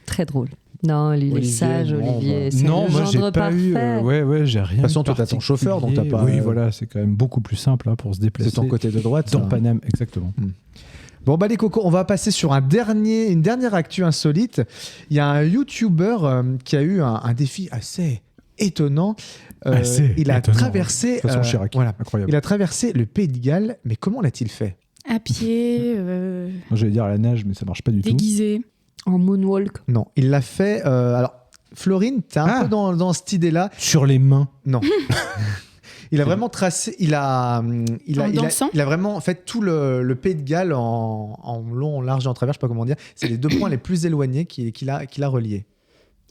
Très drôle. Non, il est Olivier, sage, non, Olivier. bah. C'est Non, le moi j'ai gendre pas eu. parfait. J'ai rien. De toute façon, eu toi, t'as ton chauffeur, donc t'as pas- Oui, voilà, c'est quand même beaucoup plus simple pour se déplacer. C'est ton côté de droite. Dans ça. Paname, exactement. Bon, les cocos, on va passer sur une dernière actu insolite. Il y a un YouTuber qui a eu un défi assez étonnant. Il a traversé. De toute façon, Chirac, incroyable. Il a traversé le Pays de Galles, mais comment l'a-t-il fait? À pied, Moi, j'allais dire à la nage, mais ça marche pas du tout. déguisé. En moonwalk. Non, il l'a fait. Alors, Florine, t'es un peu dans cette idée-là. Sur les mains. Non. Il a vraiment tracé. Il a vraiment fait tout le Pays de Galles en long, en large et en travers. Je sais pas comment dire. C'est les 2 points les plus éloignés qu'il a reliés.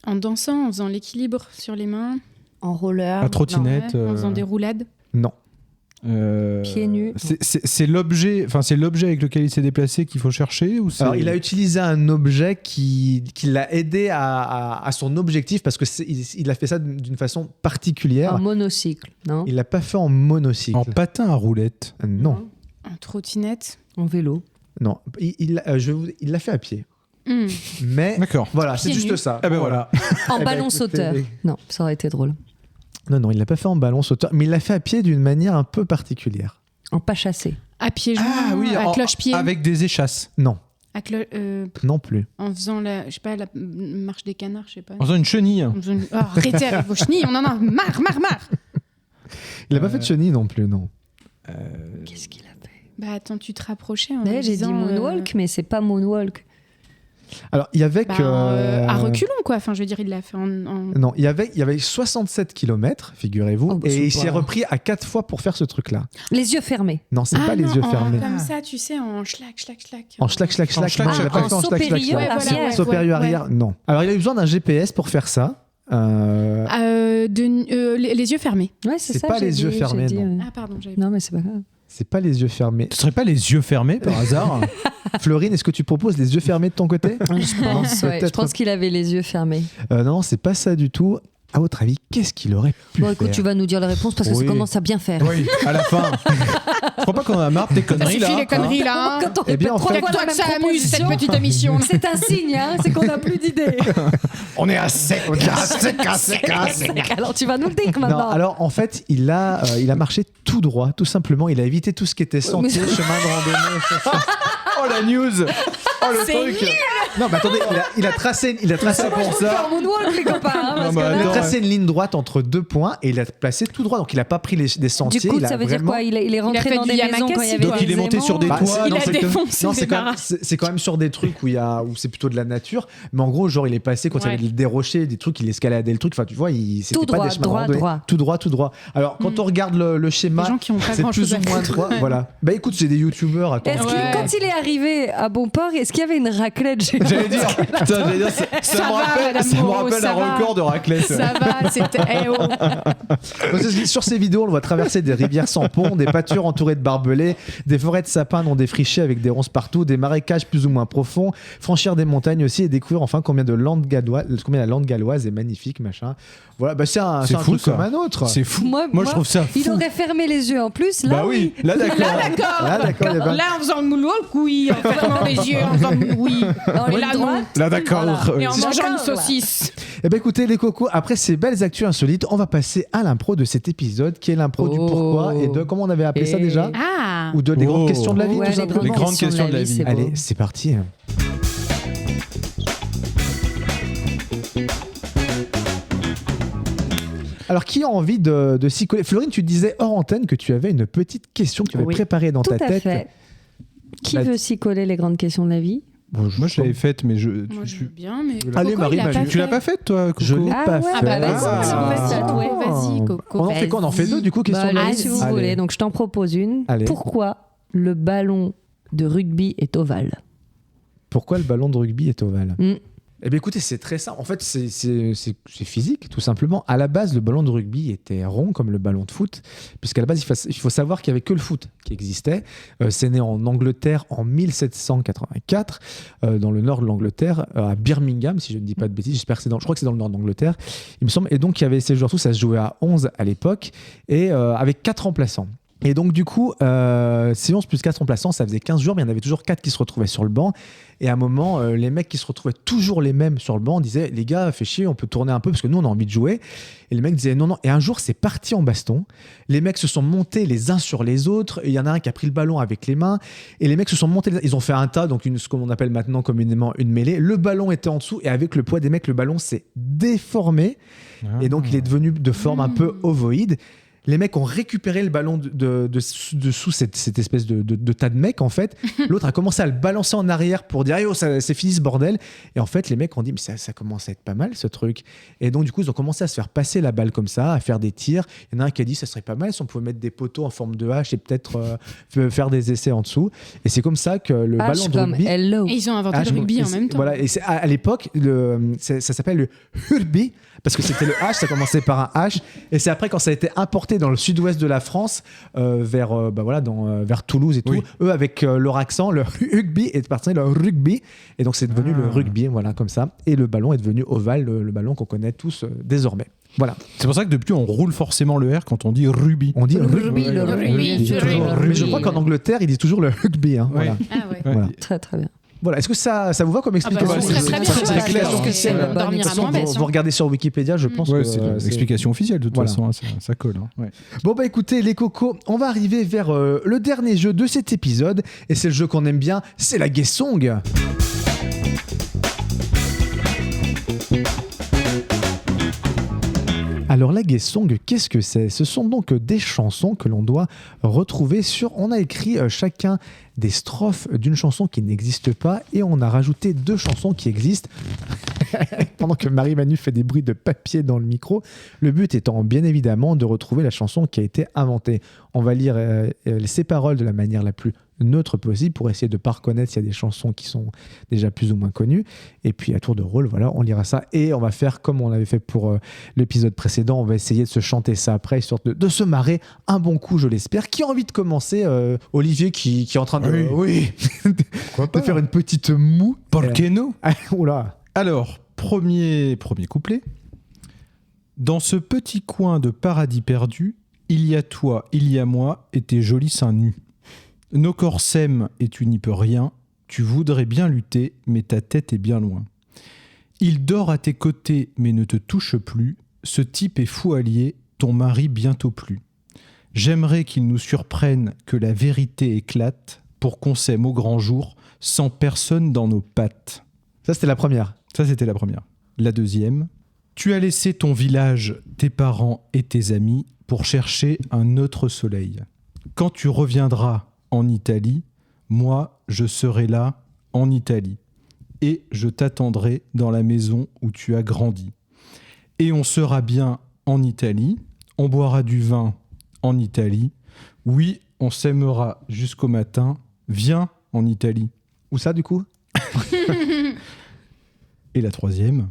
En dansant, en faisant l'équilibre sur les mains. En roller. À trottinette. En faisant des roulades. Non. Pieds nus. C'est l'objet avec lequel il s'est déplacé qu'il faut chercher ou c'est... Alors, il a utilisé un objet qui l'a aidé à son objectif parce que il a fait ça d'une façon particulière. En monocycle, non? Il l'a pas fait en monocycle. En patin à roulette. Non, En trottinette. En vélo. non. Il l'a fait à pied. Mais D'accord. voilà, c'est Pieds juste nus. ça. Ah ben voilà. En Eh ben, ballon écoutez, sauteur. Non, ça aurait été drôle. Non, il l'a pas fait en ballon sauteur, mais il l'a fait à pied d'une manière un peu particulière. En pas chassé. À pieds joints. Ah oui, à cloche-pied. avec des échasses. Non, non plus. En faisant la marche des canards, je sais pas. En faisant une chenille. En faisant arrêtez avec vos chenilles, on en a marre. Il n'a pas fait de chenille non plus, non. Qu'est-ce qu'il a fait? Bah attends, tu te rapprochais en J'ai dit disant, moonwalk, mais c'est pas moonwalk. Alors, il y avait que... à reculons, quoi. Enfin, je veux dire, il l'a fait en... Non, il y avait 67 km, figurez-vous, Oh, bah, et c'est il s'est pas- repris à 4 fois pour faire ce truc-là. Les yeux fermés. Non, c'est pas les yeux fermés. Comme ça, tu sais, en schlac. En schlac. En Non, schlac, il a pas en fait en saut schlac. périlleux Ouais, voilà, arrière. Saut périlleux ouais. arrière, non. Alors, il a eu besoin d'un GPS pour faire ça. Les yeux fermés. Ouais, C'est ça. pas j'ai les yeux dit, fermés, j'ai dit, non. Ah, pardon, j'avais... Non, mais c'est pas grave. C'est pas les yeux fermés. Ce serait pas les yeux fermés par hasard? Florine, est-ce que tu proposes les yeux fermés de ton côté? Je pense, ouais. Je Peut-être. pense qu'il avait les yeux fermés. Non, c'est pas ça du tout. À votre avis, qu'est-ce qu'il aurait pu Bon, écoute, faire? tu vas nous dire la réponse parce que Oui. ça commence à bien faire. Oui, à la fin. Je crois pas qu'on en a marre de tes Ça conneries suffit là. les conneries, là, hein. Quand on Eh bien, répète en trois fait- fois Toi la que même ça amuse, cette proposition, petite émission. c'est un signe, hein, c'est qu'on n'a plus d'idées. On est à sec. Alors tu vas nous le dire Non, maintenant. alors en fait, il a marché tout droit, tout simplement. Il a évité tout ce qui était sentier, Mais- chemin de randonnée. Oh la news. Oh le C'est truc. Non, mais attendez, il a tracé pour ça. Faire moonwalk, les copains. Hein, parce Non, mais que là- il a attends, tracé une ligne droite entre 2 points et il a placé tout droit. Donc il a pas pris des sentiers. Du coup, il a ça veut dire vraiment- quoi il est rentré fait dans du des maisons Yamakasi, quand il y avait quoi. Donc il est monté sur des Bah, toits. Il non, a c'est que- défoncé non, des c'est quand même- maras. c'est quand même sur des trucs où c'est plutôt de la nature. Mais en gros, genre, il est passé quand il y avait des rochers, des trucs, il escaladait le truc. Enfin, tu vois, c'était Tout pas droit, des chemins de droit, randonnée. droit. Tout droit. Alors, quand on regarde le schéma, Les gens qui ont pas c'est grand-chose plus à ou moins foutre. droit. Voilà. Bah écoute, j'ai des youtubeurs. Attends. Est-ce Ouais. quand il est arrivé à Bonport, est-ce qu'il y avait une raclette géante? J'allais dire, ça me va, rappelle, Madame ça me Moreau, rappelle ça un va. record de raclette. Ça va, c'était... Eh oh. Parce que sur ces vidéos, on le voit traverser des rivières sans pont, des pâtures entourées de barbelés, des forêts de sapins non défrichées avec des ronces partout, des marécages plus ou moins profonds, franchir des montagnes aussi et découvrir enfin combien la lande galloise est magnifique, machin. Voilà, bah c'est un C'est truc fou, ça. comme un autre. C'est fou. Moi, Moi je trouve ça fou. Il aurait fermé les yeux en plus. Là, Bah oui, là d'accord. Là, d'accord, il y a pas- Là, en faisant le moonwalk, oui. En fermant les yeux, en faisant le oui. En Mais ligne là, non. droite. Là d'accord. Voilà. Et en C'est mangeant une d'accord, là. saucisse. Eh ben écoutez les cocos, après ces belles actus insolites, on va passer à l'impro de cet épisode, qui est l'impro du Oh. pourquoi et de comment on avait appelé ça Et- déjà, Ah. ou de les grandes Oh. questions de la vie, Ouais, tout les simplement. Les grandes questions de la vie. c'est beau. Allez, c'est parti. Alors, qui a envie de s'y coller? Florine, tu disais hors antenne que tu avais une petite question que tu avais Oui, préparée dans Tout ta à tête. fait. Qui Bah, veut s'y coller les grandes questions de la vie? Bon, Moi je l'avais faite mais Moi, je veux bien, mais... Allez, Coco, Marie, il a pas tu l'as pas faite toi Coco? Je l'ai Ah pas ouais, fait. ah bah vas-y, Ah. ouais. Vas-y, Coco, On en fait quoi? On en fait vas-y. deux, du coup, question Bah, de la allez, vie. si vous Allez. voulez. Donc je t'en propose une. Allez. Pourquoi le ballon de rugby est ovale? Pourquoi le ballon de rugby est ovale? Eh bien écoutez, c'est très simple. En fait, c'est physique, tout simplement. À la base, le ballon de rugby était rond comme le ballon de foot, puisqu'à la base, il faut savoir qu'il n'y avait que le foot qui existait. C'est né en Angleterre en 1784, dans le nord de l'Angleterre, à Birmingham, si je ne dis pas de bêtises. Je crois que c'est dans le nord d'Angleterre, il me semble. Et donc, il y avait ces joueurs tous, ça se jouait à 11 à l'époque, et avec 4 remplaçants. Et donc du coup, c'est 11 plus 4 remplaçants, ça faisait 15 joueurs, mais il y en avait toujours 4 qui se retrouvaient sur le banc. Et à un moment, les mecs qui se retrouvaient toujours les mêmes sur le banc disaient « Les gars, fait chier, on peut tourner un peu parce que nous, on a envie de jouer. » Et les mecs disaient « Non, non. » Et un jour, c'est parti en baston. Les mecs se sont montés les uns sur les autres. Et il y en a un qui a pris le ballon avec les mains. Et les mecs se sont montés, ils ont fait un tas, donc ce qu'on appelle maintenant communément une mêlée. Le ballon était en dessous et avec le poids des mecs, le ballon s'est déformé. Et donc, il est devenu de forme un peu ovoïde. Les mecs ont récupéré le ballon de sous cette espèce de tas de mecs, en fait. L'autre a commencé à le balancer en arrière pour dire « Oh, c'est fini ce bordel !» Et en fait, les mecs ont dit « Mais ça commence à être pas mal, ce truc. » Et donc, du coup, ils ont commencé à se faire passer la balle comme ça, à faire des tirs. Il y en a un qui a dit « Ça serait pas mal si on pouvait mettre des poteaux en forme de hache et peut-être faire des essais en dessous. » Et c'est comme ça que le ballon de rugby... Hello. Et ils ont inventé le rugby en même temps. Voilà, et à l'époque, ça s'appelle le rugby, parce que c'était le H, ça commençait par un H. Et c'est après, quand ça a été importé dans le sud-ouest de la France, vers Toulouse et tout, eux, avec leur accent, le rugby est parti le rugby. Et donc, c'est devenu le rugby, voilà, comme ça. Et le ballon est devenu ovale, le ballon qu'on connaît tous désormais. Voilà. C'est pour ça que depuis, on roule forcément le R quand on dit rugby. On dit rugby. Mais je crois qu'en Angleterre, ils disent toujours le rugby. Hein, voilà. Ah ouais. Voilà. Très, très bien. Voilà, est-ce que ça vous va comme explication? C'est très bien. C'est clair. Parce que c'est bonne dormir à moins baisse. Vous regardez sur Wikipédia, je pense que c'est l'explication officielle de toute façon, hein, ça colle. Hein. Ouais. Bon bah écoutez les cocos, on va arriver vers le dernier jeu de cet épisode, et c'est le jeu qu'on aime bien, c'est la Guess Song. Alors la Guess Song, qu'est-ce que c'est? Ce sont donc des chansons que l'on doit retrouver on a écrit chacun des strophes d'une chanson qui n'existe pas et on a rajouté 2 chansons qui existent. Pendant que Marie-Manu fait des bruits de papier dans le micro, le but étant bien évidemment de retrouver la chanson qui a été inventée. On va lire ces paroles de la manière la plus neutre possible pour essayer de ne pas reconnaître s'il y a des chansons qui sont déjà plus ou moins connues. Et puis à tour de rôle, voilà, on lira ça et on va faire comme on l'avait fait pour l'épisode précédent. On va essayer de se chanter ça après, histoire de se marrer un bon coup, je l'espère. Qui a envie de commencer? Olivier qui est en train de, de faire une petite moue. Porqueno. Oula. Alors, premier couplet. Dans ce petit coin de paradis perdu, il y a toi, il y a moi et tes jolis seins nus. Nos corps s'aiment et tu n'y peux rien. Tu voudrais bien lutter, mais ta tête est bien loin. Il dort à tes côtés, mais ne te touche plus. Ce type est fou allié, ton mari bientôt plus. J'aimerais qu'il nous surprenne, que la vérité éclate, pour qu'on s'aime au grand jour, sans personne dans nos pattes. Ça, c'était la première. Ça, c'était la première. La deuxième. Tu as laissé ton village, tes parents et tes amis pour chercher un autre soleil. Quand tu reviendras en Italie, moi, je serai là en Italie. Et je t'attendrai dans la maison où tu as grandi. Et on sera bien en Italie, on boira du vin en Italie. Oui, on s'aimera jusqu'au matin. Viens en Italie. Où ça, du coup? Et la troisième.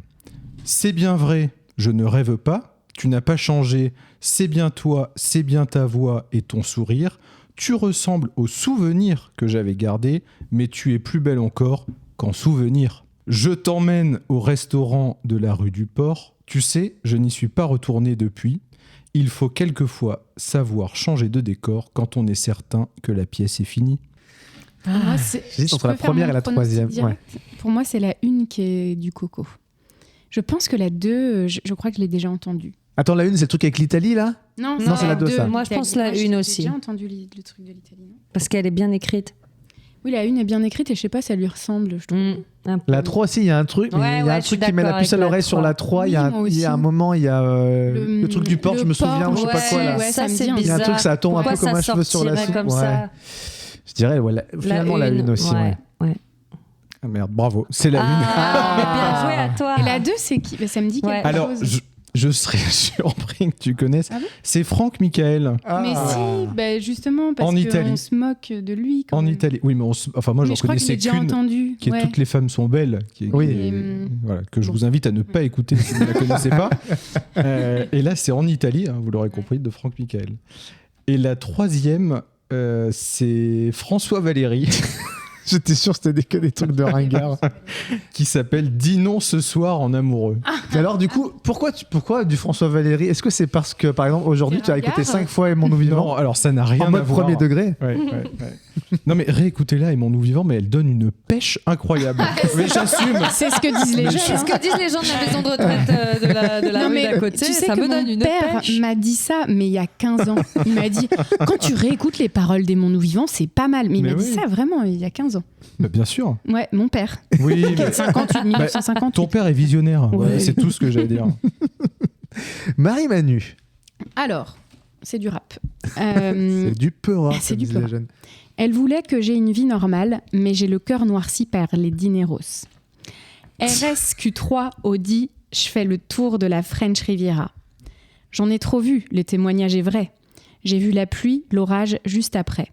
C'est bien vrai, je ne rêve pas. Tu n'as pas changé. C'est bien toi, c'est bien ta voix et ton sourire. Tu ressembles au souvenir que j'avais gardé, mais tu es plus belle encore qu'en souvenir. Je t'emmène au restaurant de la rue du Port. Tu sais, je n'y suis pas retourné depuis. Il faut quelquefois savoir changer de décor quand on est certain que la pièce est finie. J'hésite entre la première et la troisième. Ouais. Pour moi, c'est la 1 qui est du coco. Je pense que la 2, je crois que je l'ai déjà entendue. Attends, la 1, c'est le truc avec l'Italie, là? Non, c'est la 2, ça. Moi, je pense la 1 aussi. J'ai déjà entendu le truc de l'Italie, non? Parce qu'elle est bien écrite. Oui, la 1 est bien écrite et je sais pas, ça lui ressemble, je trouve. La 3 aussi, il y a un truc, il y a un truc qui met la puce à l'oreille sur la 3. Il y a un moment, il y a le truc du port, je me souviens, je sais pas quoi là. Ouais, ça c'est il y a un truc, ça tombe un peu comme un cheveu sur la soupe. Je dirais, finalement, la 1 aussi. Ouais. Ah merde, bravo, c'est la 1. Bien joué à toi. Et la 2, c'est qui? Ça me dit quelque Alors, chose. Je serais surpris que tu connaisses. Ah bon C'est Franck Michael. Mais si, bah justement, parce En Italie. qu'on se moque de lui. Quand En même. Italie. Oui, mais enfin, moi, Mais j'en je crois que je l'ai connaissais déjà qu'une. entendu. Qui est ouais. Toutes les femmes sont belles. Oui. Voilà, que je vous invite à ne pas écouter si vous ne la connaissez pas. Et là, c'est en Italie, hein, vous l'aurez compris, de Franck Michael. Et la troisième, c'est François Valéry. J'étais sûr que c'était que des trucs de ringard. Qui s'appelle Dis non ce soir en amoureux. Mais alors, du coup, pourquoi du François Valéry? Est-ce que c'est parce que, par exemple, aujourd'hui, C'est tu as écouté ringard 5 fois Aimons-nous Non, vivants alors ça n'a rien en à mode voir. premier degré? Ouais. Non, mais réécoutez-la, Aimons-nous vivants, mais elle donne une pêche incroyable. Mais j'assume. C'est ce que disent les Mais jeunes. C'est ce hein. que disent les gens de la maison de retraite de la Non, rue mais d'à côté. tu sais Ça que me donne mon une père pêche. m'a dit ça, mais il y a 15 ans. Il m'a dit, quand tu réécoutes les paroles d'Aimons-nous vivants, c'est pas mal. Mais il Mais m'a dit oui. ça vraiment il y a 15 ans. Bah, bien sûr. Ouais, mon père. Oui, mais 58, 1958. ton père est visionnaire. Ouais. Ouais, c'est tout ce que j'allais dire. Marie-Manu, Alors, c'est du rap. c'est du peur. c'est du peur. Elle voulait que j'ai une vie normale, mais j'ai le cœur noirci par les dineros. RSQ3 Audi, je fais le tour de la French Riviera. J'en ai trop vu, le témoignage est vrai. J'ai vu la pluie, l'orage juste après.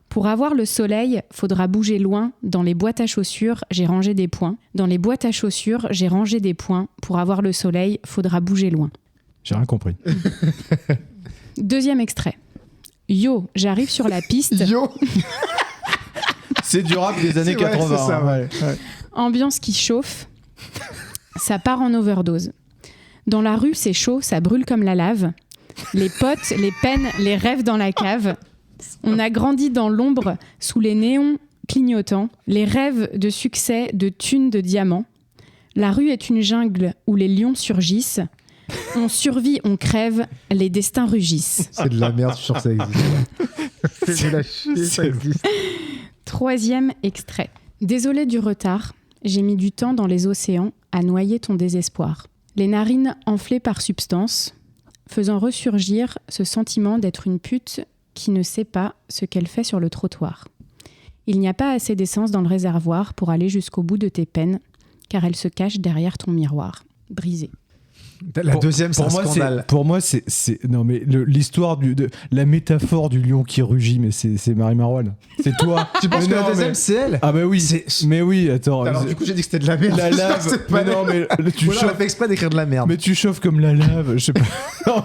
Pour avoir le soleil, faudra bouger loin. Dans les boîtes à chaussures, j'ai rangé des points. Dans les boîtes à chaussures, j'ai rangé des points. Pour avoir le soleil, faudra bouger loin. J'ai rien compris. Deuxième extrait. Yo, j'arrive sur la piste. Yo, C'est du rap des années C'est- ouais, 80. c'est ça, ouais. Ambiance qui chauffe. Ça part en overdose. Dans la rue, c'est chaud, ça brûle comme la lave. Les potes, les peines, les rêves dans la cave. On a grandi dans l'ombre, sous les néons clignotants. Les rêves de succès, de thunes, de diamants. La rue est une jungle où les lions surgissent. On survit, on crève, les destins rugissent. c'est de la merde, je suis sûr que ça existe. C'est de la chier, ça existe. Troisième extrait. Désolé du retard, j'ai mis du temps dans les océans à noyer ton désespoir. Les narines enflées par substance, faisant ressurgir ce sentiment d'être une pute qui ne sait pas ce qu'elle fait sur le trottoir. Il n'y a pas assez d'essence dans le réservoir pour aller jusqu'au bout de tes peines, car elle se cache derrière ton miroir, brisé. La deuxième, c'est un moi, scandale. Pour moi, c'est non mais l'histoire de la métaphore du lion qui rugit, mais c'est Marie Marouane. C'est toi. Tu penses Mais que la non, deuxième, mais- c'est elle? Ah bah oui. C'est- Mais oui, attends. Alors, du coup, j'ai dit que c'était de la merde. la lave. C'est pas Mais non, mais tu Ou alors, elle a chauffes. fait exprès d'écrire de la merde. Mais tu chauffes comme la lave. Je sais pas. Non.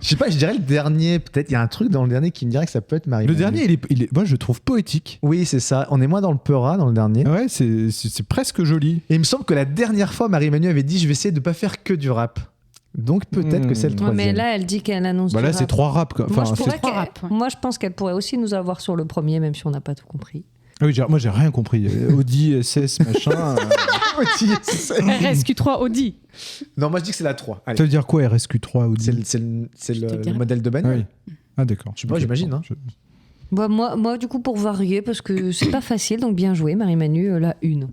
Je sais pas, je dirais le dernier, peut-être. Il y a un truc dans le dernier qui me dirait que ça peut être Marie. Le dernier, il est, moi, je le trouve poétique. Oui, c'est ça. On est moins dans le peura dans le dernier. Ouais, c'est presque joli. Et il me semble que la dernière fois, Marie-Manu avait dit je vais essayer de pas faire que du rap. Donc peut-être que c'est le Ouais, Ouais, troisième. mais là, elle dit qu'elle annonce Bah du là, rap. c'est 3 raps. Quoi. Moi, Enfin, je pourrais c'est- trois qu'elle- raps, ouais. moi, je pense qu'elle pourrait aussi nous avoir sur le premier, même si on n'a pas tout compris. Ah oui, moi, j'ai rien compris. Audi, SS, machin. RSQ3 Audi. Non, moi je dis que c'est la 3. Allez. Ça veut dire quoi, RSQ3 Audi? Je te le dirai. modèle de Ah bagnole. oui. Ah d'accord. Je sais pas, j'imagine, hein. Bah, moi, du coup, pour varier, parce que c'est pas facile, donc bien joué, Marie-Manu, la une.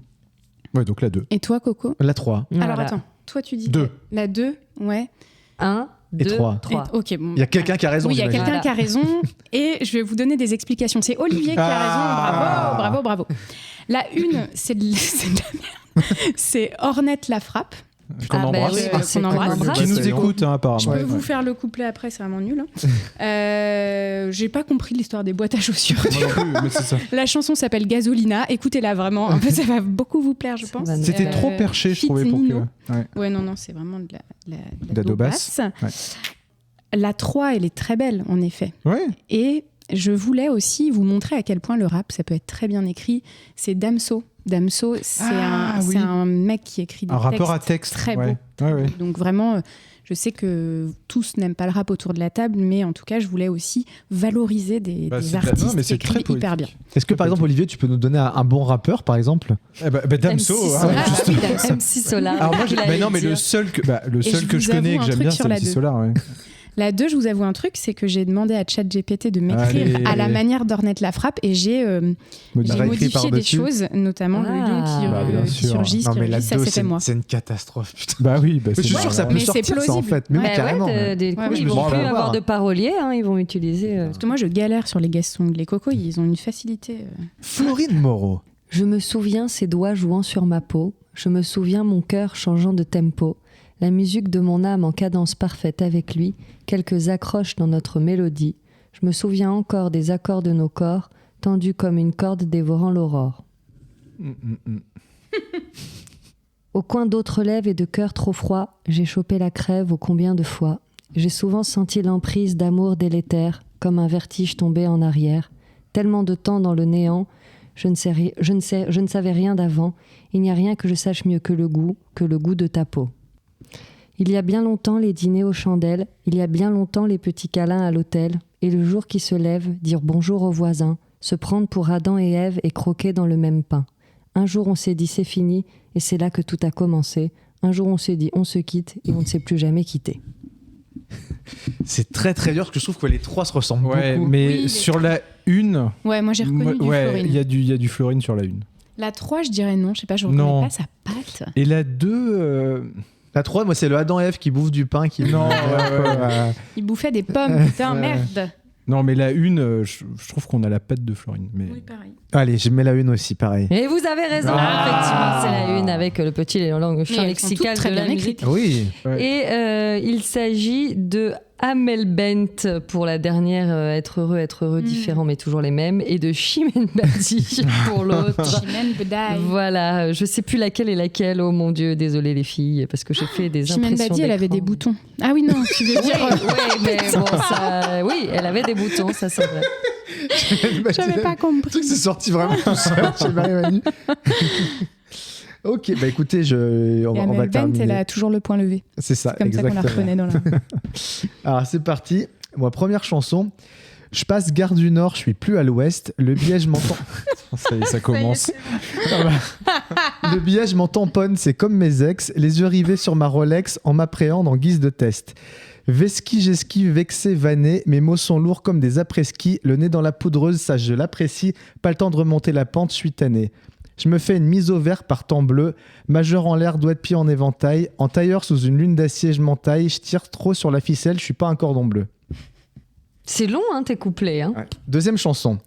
Ouais, donc la 2. Et toi, Coco? La 3. Alors attends, toi tu dis Deux. La 2, ouais. 1, Et 2, trois. 3. Et- ok, bon. Il y a quelqu'un qui a raison. Oui, il y a j'imagine. quelqu'un qui a raison et je vais vous donner des explications. C'est Olivier qui a Ah. raison. Bravo, bravo, bravo. La une, c'est de la merde. C'est Ornette la frappe. Qu'on Ah, bah embrasse. oui, Qu'on c'est embrasse. qu'on Qui nous Bastillon. écoute, hein, apparemment. Je peux Ouais, vous ouais. faire le couplet après, c'est vraiment nul. J'ai pas compris l'histoire des boîtes à chaussures. Moi non plus, mais c'est ça. La chanson s'appelle Gasolina. Écoutez-la vraiment. En fait, ça va beaucoup vous plaire, je pense. va nous- C'était Euh, trop perché, je Fit trouvais, pour Nino. que. Ouais. Ouais, non, c'est vraiment de la La do do-basse. basse. La 3, elle est très belle, en effet. Ouais. Et je voulais aussi vous montrer à quel point le rap, ça peut être très bien écrit. C'est Damso. Damso, c'est oui. un mec qui écrit des Un textes rappeur à texte. très ouais. beaux. Ouais, ouais. Donc vraiment, je sais que tous n'aiment pas le rap autour de la table, mais en tout cas, je voulais aussi valoriser des Bah, c'est- artistes non, mais qui c'est très écrivent hyper bien. poétique. Est-ce que par exemple, Olivier, tu peux nous donner un bon rappeur par exemple? Eh bah, Damso. MC hein, Solar. justement. Ah, oui, MC Solar. Alors moi, il allait mais non, mais dire. le seul que, je vous je connais et avoue que un j'aime truc bien, sur c'est la MC 2. Solar. Ouais. La 2, je vous avoue un truc, c'est que j'ai demandé à ChatGPT de m'écrire Allez. à la manière d'Ornette la frappe et j'ai Maudit. Bah, écrit modifié des par-dessus. choses, notamment le lion qui, Bah, bien sûr. surgit, Non, mais la ça 2, c'était moi. c'est une catastrophe. Putain. Bah oui, bah, Mais je suis c'est sûr que ça peut Mais c'est sortir ça en plausible. fait. Mais oui, Bah ouais, carrément. du coup, Ouais, ils mais vont je plus vais avoir voir. de parolier, hein, ils vont utiliser. Parce que moi, je galère sur les guest songs. Les cocos, ils ont une facilité. Florine Moreau. Je me souviens ses doigts jouant sur ma peau. Je me souviens mon cœur changeant de tempo. la musique de mon âme en cadence parfaite avec lui, quelques accroches dans notre mélodie. Je me souviens encore des accords de nos corps, tendus comme une corde dévorant l'aurore. Au coin d'autres lèvres et de cœurs trop froids, j'ai chopé la crève ô combien de fois. J'ai souvent senti l'emprise d'amour délétère, comme un vertige tombé en arrière. Tellement de temps dans le néant, je ne savais rien d'avant. Il n'y a rien que je sache mieux que le goût de ta peau. Il y a bien longtemps les dîners aux chandelles, il y a bien longtemps les petits câlins à l'hôtel, et le jour qui se lève, dire bonjour aux voisins, se prendre pour Adam et Ève et croquer dans le même pain. Un jour on s'est dit c'est fini, et c'est là que tout a commencé. Un jour on s'est dit on se quitte, et on ne s'est plus jamais quitté. C'est très très dur parce que je trouve que les trois se ressemblent beaucoup. Mais sur la une... Ouais, moi j'ai reconnu du Florine. Il y a du Florine sur la une. La 3, je dirais non, je sais pas, je reconnais pas sa patte. Et la 2... La 3, moi c'est le Adam et Ève qui bouffe du pain. Non, Il bouffait des pommes, putain, merde. Non, mais la une, je trouve qu'on a la patte de Florine. Mais... Oui, pareil. Allez, je mets la une aussi, pareil. Et vous avez raison, effectivement, c'est la une avec le petit champ lexical très de bien la musique. écrites. Oui. Ouais. Et il s'agit de Amel Bent pour la dernière, être heureux, différent, mais toujours les mêmes, et de Chimène Badi pour l'autre. Chimène Badi. Voilà, je sais plus laquelle est laquelle, oh mon Dieu, désolé les filles, parce que j'ai fait des Chimène impressions Badi, elle avait d'écran. des boutons. Ah oui, non, tu veux dire... Oui, mais bon, ça, oui, elle avait des boutons, ça c'est vrai. J'avais pas compris. Le truc s'est sorti vraiment tout seul chez Marie-Manu. Ok, bah écoutez, on va Amel Bent, terminer. elle a toujours le point levé. C'est ça, C'est comme ça qu'on la exactement. reconnaît dans la... Alors c'est parti. Moi, première chanson. Je passe gare du Nord, je suis plus à l'Ouest. Le billet, je m'entends. Ça commence. Le billet, je m'en tamponne, c'est comme mes ex. Les yeux rivés sur ma Rolex en m'appréhendent en guise de test. Vesqui, j'esquive, vexé, vanné. Mes mots sont lourds comme des après-ski. Le nez dans la poudreuse, ça je l'apprécie. Pas le temps de remonter la pente, je suis tanné. Je me fais une mise au vert par temps bleu. Majeur en l'air, doigt de pied en éventail. En tailleur sous une lune d'acier, je m'entaille. Je tire trop sur la ficelle, je suis pas un cordon bleu. C'est long, hein, tes couplets. Hein. Ouais. Deuxième chanson.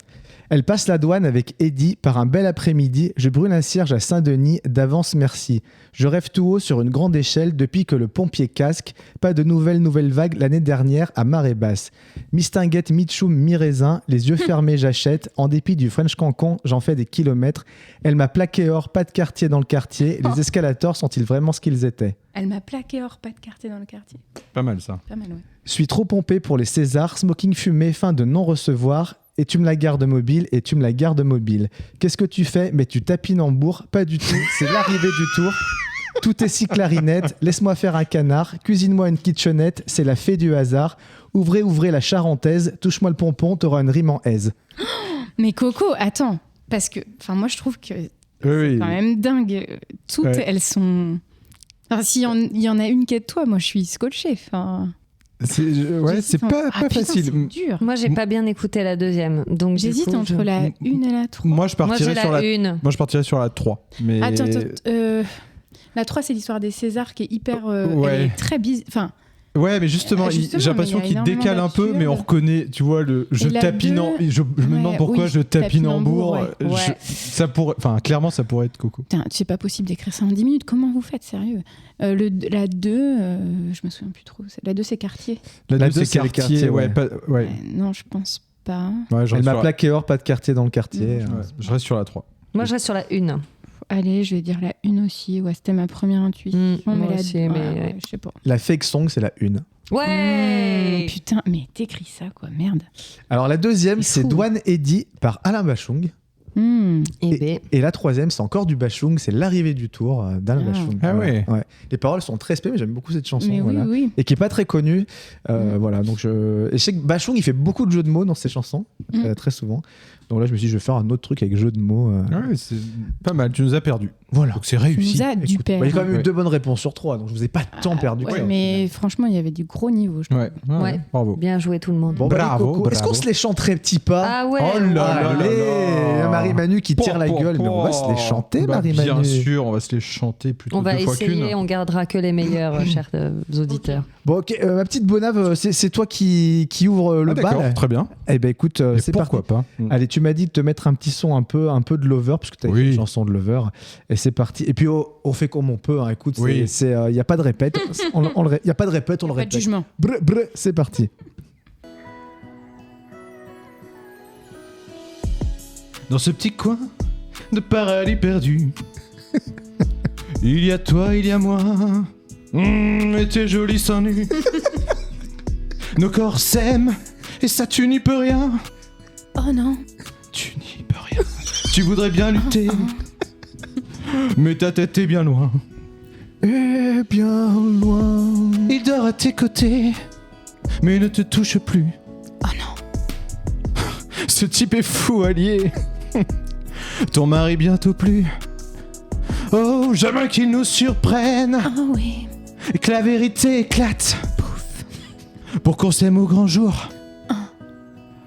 Elle passe la douane avec Eddie par un bel après-midi. Je brûle un cierge à Saint-Denis. D'avance, merci. Je rêve tout haut sur une grande échelle depuis que le pompier casque. Pas de nouvelle vague l'année dernière à marée basse. Mistinguette, mi-choum, mi-raisin. Les yeux fermés, j'achète. En dépit du French Cancan, j'en fais des kilomètres. Elle m'a plaqué or, pas de quartier dans le quartier. Les escalators sont-ils vraiment ce qu'ils étaient ? Elle m'a plaqué hors, pas de quartier dans le quartier. Pas mal ça. Pas mal, ouais. Suis trop pompé pour les Césars. Smoking fumé, fin de non-recevoir. Et tu me la gardes mobile, et tu me la gardes mobile. Qu'est-ce que tu fais ? Mais tu tapines en bourre ? Pas du tout, c'est l'arrivée du tour. Tout est si clarinette, laisse-moi faire un canard, cuisine-moi une kitchenette, c'est la fée du hasard. Ouvrez la charentaise, touche-moi le pompon, t'auras une rime en aise. Mais Coco, attends, parce que moi je trouve que c'est quand même dingue. Toutes, elles sont... Enfin, s'il y en a une qui est de toi, moi je suis scotchée. Enfin... C'est pas facile. C'est dur. Moi, j'ai pas bien écouté la deuxième. Donc J'hésite entre la 1 et la 3. Moi, je partirais sur la 1. Moi, je partirais sur la 3. Mais... Attends. La 3, c'est l'histoire des Césars qui est hyper... elle est très bizarre. Enfin... Ouais, mais justement, j'ai l'impression qu'il décale un peu, mais on reconnaît, tu vois, je tapine en... Je me demande pourquoi je tapine en bourre. Ça pourrait... Enfin, clairement, ça pourrait être Coco. Putain, c'est pas possible d'écrire ça en 10 minutes. Comment vous faites, sérieux ? La 2, je me souviens plus trop. La 2, c'est Cartier. La 2, c'est Cartier, ouais. Non, je pense pas. Ouais, elle m'a plaqué or, pas de quartier dans le quartier. Je reste sur la 3. Moi, je reste sur la 1. Allez, je vais dire la 1 aussi. Ouais, c'était ma première intuition. Moi mais aussi, mais... je sais pas. La fake song, c'est la 1. Ouais putain, mais t'écris ça, quoi, merde. Alors la deuxième, C'est c'est fou. Douane Eddy par Alain Bachung. Et la troisième, c'est encore du Bachung, c'est l'arrivée du tour d'Alain Bachung. Ah voilà. ouais. Les paroles sont très spé, mais j'aime beaucoup cette chanson. Mais voilà. oui. Et qui est pas très connue. Voilà, donc et je sais que Bachung, il fait beaucoup de jeux de mots dans ses chansons, très souvent. Donc là, je me suis dit, je vais faire un autre truc avec jeu de mots. Ouais, c'est pas mal, tu nous as perdu. Voilà. Donc c'est réussi. Tu nous as du père. Il y a quand même eu 2 bonnes réponses sur 3, donc je vous ai pas tant perdu. Ouais, mais franchement, il y a du gros niveau, je trouve. Ouais. Bravo. Bien joué tout le monde. Bon, Bravo, Coco, est-ce bravo. qu'on se les chanterait petit pas? Ah ouais. Oh là là Allez, là là. Marie-Manu qui tire la gueule, mais on va se les chanter, Marie-Manu. Bien sûr, on va se les chanter plutôt On va 2 fois qu'une. essayer, on gardera que les meilleurs, chers auditeurs. Bon, ok, ma petite Bonave, c'est toi qui ouvre le D'accord, bal. très bien. Eh ben écoute, Et c'est parti. pourquoi pas. Allez, tu m'as dit de te mettre un petit son un peu de Lover, puisque tu as Oui. une chanson de Lover. Et c'est parti. Et puis on fait comme on peut. Hein. Écoute, il n'y a pas de répète. Il n'y a pas de répète, on le répète. Pas de jugement. Brr, brr, c'est parti. Dans ce petit coin de paradis perdu, il y a toi, il y a moi, et tes jolis seins nus. Nos corps s'aiment, et ça tu n'y peux rien. Oh non. Tu n'y peux rien. Tu voudrais bien lutter, mais ta tête est bien loin. Et bien loin. Il dort à tes côtés, mais il ne te touche plus. Oh non. Ce type est fou, allié. Ton mari bientôt plus. Oh, jamais qu'il nous surprenne. Oh oui. Et que la vérité éclate. Pouf. Pour qu'on s'aime au grand jour.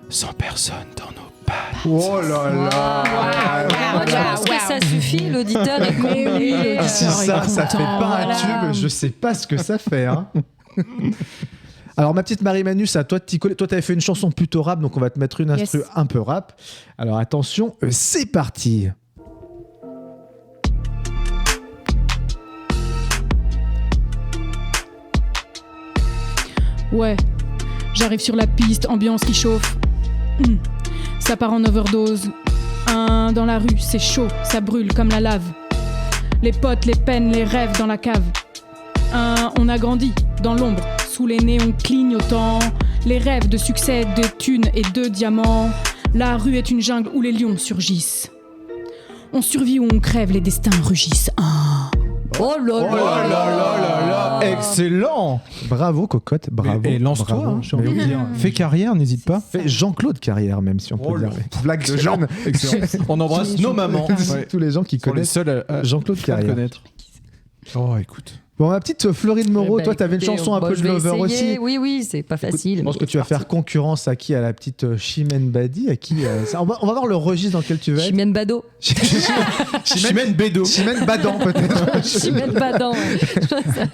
Sans personne dans nos pattes. Oh là là. Moi, je pense que ça suffit, l'auditeur est comblé. Si ça fait pas un tube, je sais pas ce que ça fait. Hein. Alors ma petite Marie-Manu, c'est à toi de t'y coller. Toi t'avais fait une chanson plutôt rap, donc on va te mettre une instru un peu rap. Alors attention, c'est parti. Ouais, j'arrive sur la piste, ambiance qui chauffe. Ça part en overdose. Dans la rue, c'est chaud, ça brûle comme la lave. Les potes, les peines, les rêves dans la cave. On a grandi dans l'ombre, sous les néons clignotants. Les rêves de succès, de thunes et de diamants. La rue est une jungle où les lions surgissent. On survit ou on crève, les destins rugissent. Oh là là là, excellent. Bravo Cocotte, bravo. Et lance-toi, bravo. hein, j'ai envie de dire. Fais carrière, n'hésite pas. Fais Jean-Claude Carrière même si on peut dire. Blague de jeune. On embrasse nos mamans. Tous les gens qui Sont les connaissent seuls à Jean-Claude Carrière. connaître. Oh, écoute. Bon, ma petite Florine Moreau, toi, t'avais une chanson un peu de lover aussi. Oui, c'est pas facile. Je pense que tu vas faire concurrence à qui? À la petite Chimène Badi, à qui on va voir le registre dans lequel tu vas être. Chimène Bado. Chimène Bédo. Chimène Badan, peut-être. Chimène Badan.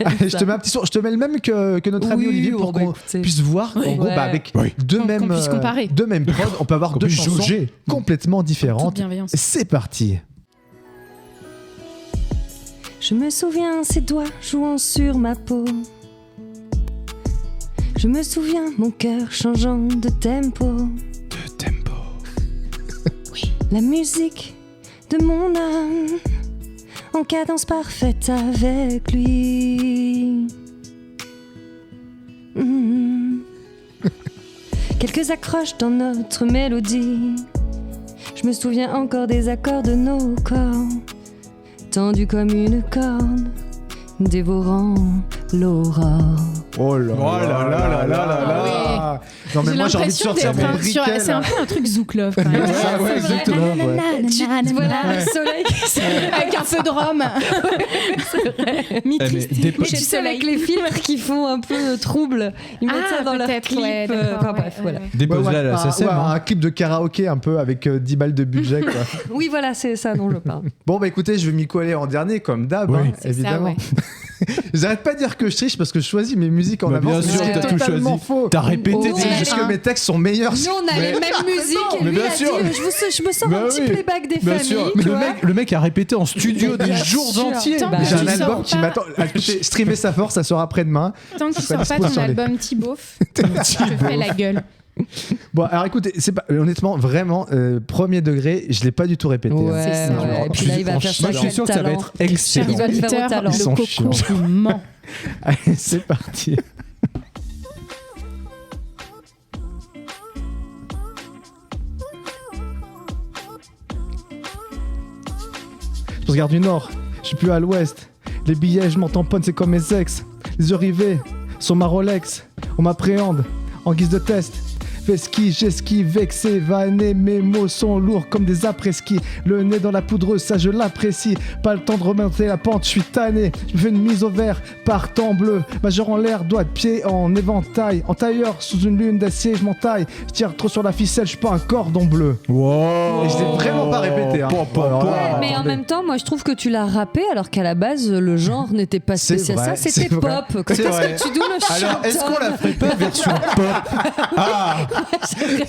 Allez, je te mets un petit son. Je te mets le même que notre ami Olivier pour qu'on puisse voir. En gros, avec deux mêmes prods, on peut avoir deux chansons complètement différentes. C'est parti. Je me souviens ses doigts jouant sur ma peau. Je me souviens mon cœur changeant de tempo. Oui. La musique de mon âme en cadence parfaite avec lui. Quelques accroches dans notre mélodie. Je me souviens encore des accords de nos corps. Tendu comme une corde, dévorant l'aurore. Oh là là là là. Non mais moi j'ai envie de sortir mon briquet. C'est un peu un truc Zouk-Love quand même. Ouais, exactement. Voilà, le soleil avec un peu de rhum. Tu sais, avec les filtres qui font un peu trouble, ils mettent ça dans leur clip. Enfin bref, voilà. Dépose là, là, ça sert. Un clip de karaoké un peu avec 10 balles de budget, quoi. Oui, voilà, c'est ça dont je parle. Bon, bah écoutez, je vais m'y coller en dernier, comme d'hab, hein, évidemment. J'arrête pas de dire que je triche parce que je choisis mes musiques en avance. Bien sûr, t'as tout choisi. Faux. T'as répété. C'est juste que mes textes sont meilleurs. Nous, on a les mêmes musiques. Et mais lui bien a sûr. dit, je me sors un petit playback des familles. Mais le mec a répété en studio des jours entiers. J'ai un album qui m'attend. Streamer sa force, ça sera après-demain. Tant que tu sors pas ton album Thibauf, je fais la gueule. Bon, alors écoutez, c'est pas, honnêtement, vraiment, premier degré, je l'ai pas du tout répété. Ouais, et puis là, il va faire ça. Je suis sûr que ça va être excellent. Il va le faire au talent. Ils sont chiants. Allez, c'est parti. Je regarde du nord, je suis plus à l'ouest. Les billets, je m'en tamponne, c'est comme mes ex. Les yeux rivés sur ma Rolex. On m'appréhende en guise de test. Fais ski, j'esquive, vexé, vanné, mes mots sont lourds comme des après-ski. Le nez dans la poudreuse, ça je l'apprécie. Pas le temps de remonter la pente, je suis tanné. Je me fais une mise au vert par temps bleu. Majeur en l'air, doigt de pied en éventail. En tailleur, sous une lune d'acier, je m'entaille. Je tire trop sur la ficelle, je suis pas un cordon bleu. Wow. Et je l'ai vraiment pas répété. Hein. Mais en même temps, moi je trouve que tu l'as rappé alors qu'à la base, le genre n'était pas spécial. Ça, c'était pop. Qu'est-ce que tu dois le chanter? Alors, est-ce qu'on la ferait pas version pop? Ah,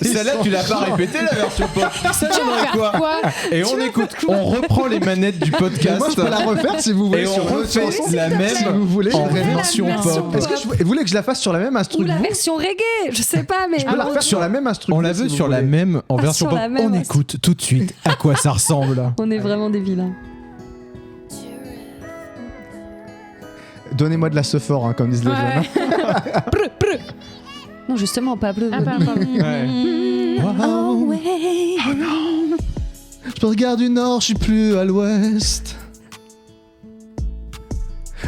Celle-là, tu l'as pas répété la version pop. Ça Tu vas donnerait faire quoi? Et on écoute, on reprend les manettes du podcast. Moi, je peux la refaire si vous voulez. Et on sur une autre refait chanson. la Si même vous voulez, en je réponds. version pop. Est-ce que vous voulez que je la fasse sur la même instru Ou que la vous version reggae, je sais pas, mais. Je peux la refaire sur la même instru. On la veut sur la même en version sur pop. la même, On ouais. écoute tout de suite à quoi ça ressemble. On est vraiment des vilains. Donnez-moi de la sephore, comme disent les Ouais. jeunes. Non, justement, Pablo. Ah, pardon. Je regarde du nord, je suis plus à l'ouest.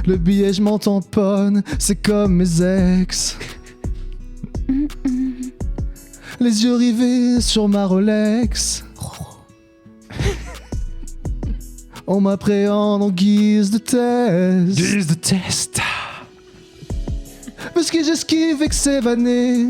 Le billet, je m'en tamponne, c'est comme mes ex. Les yeux rivés sur ma Rolex. On m'appréhende en guise de test. Guise de test. Parce que j'esquive et que c'est vanné.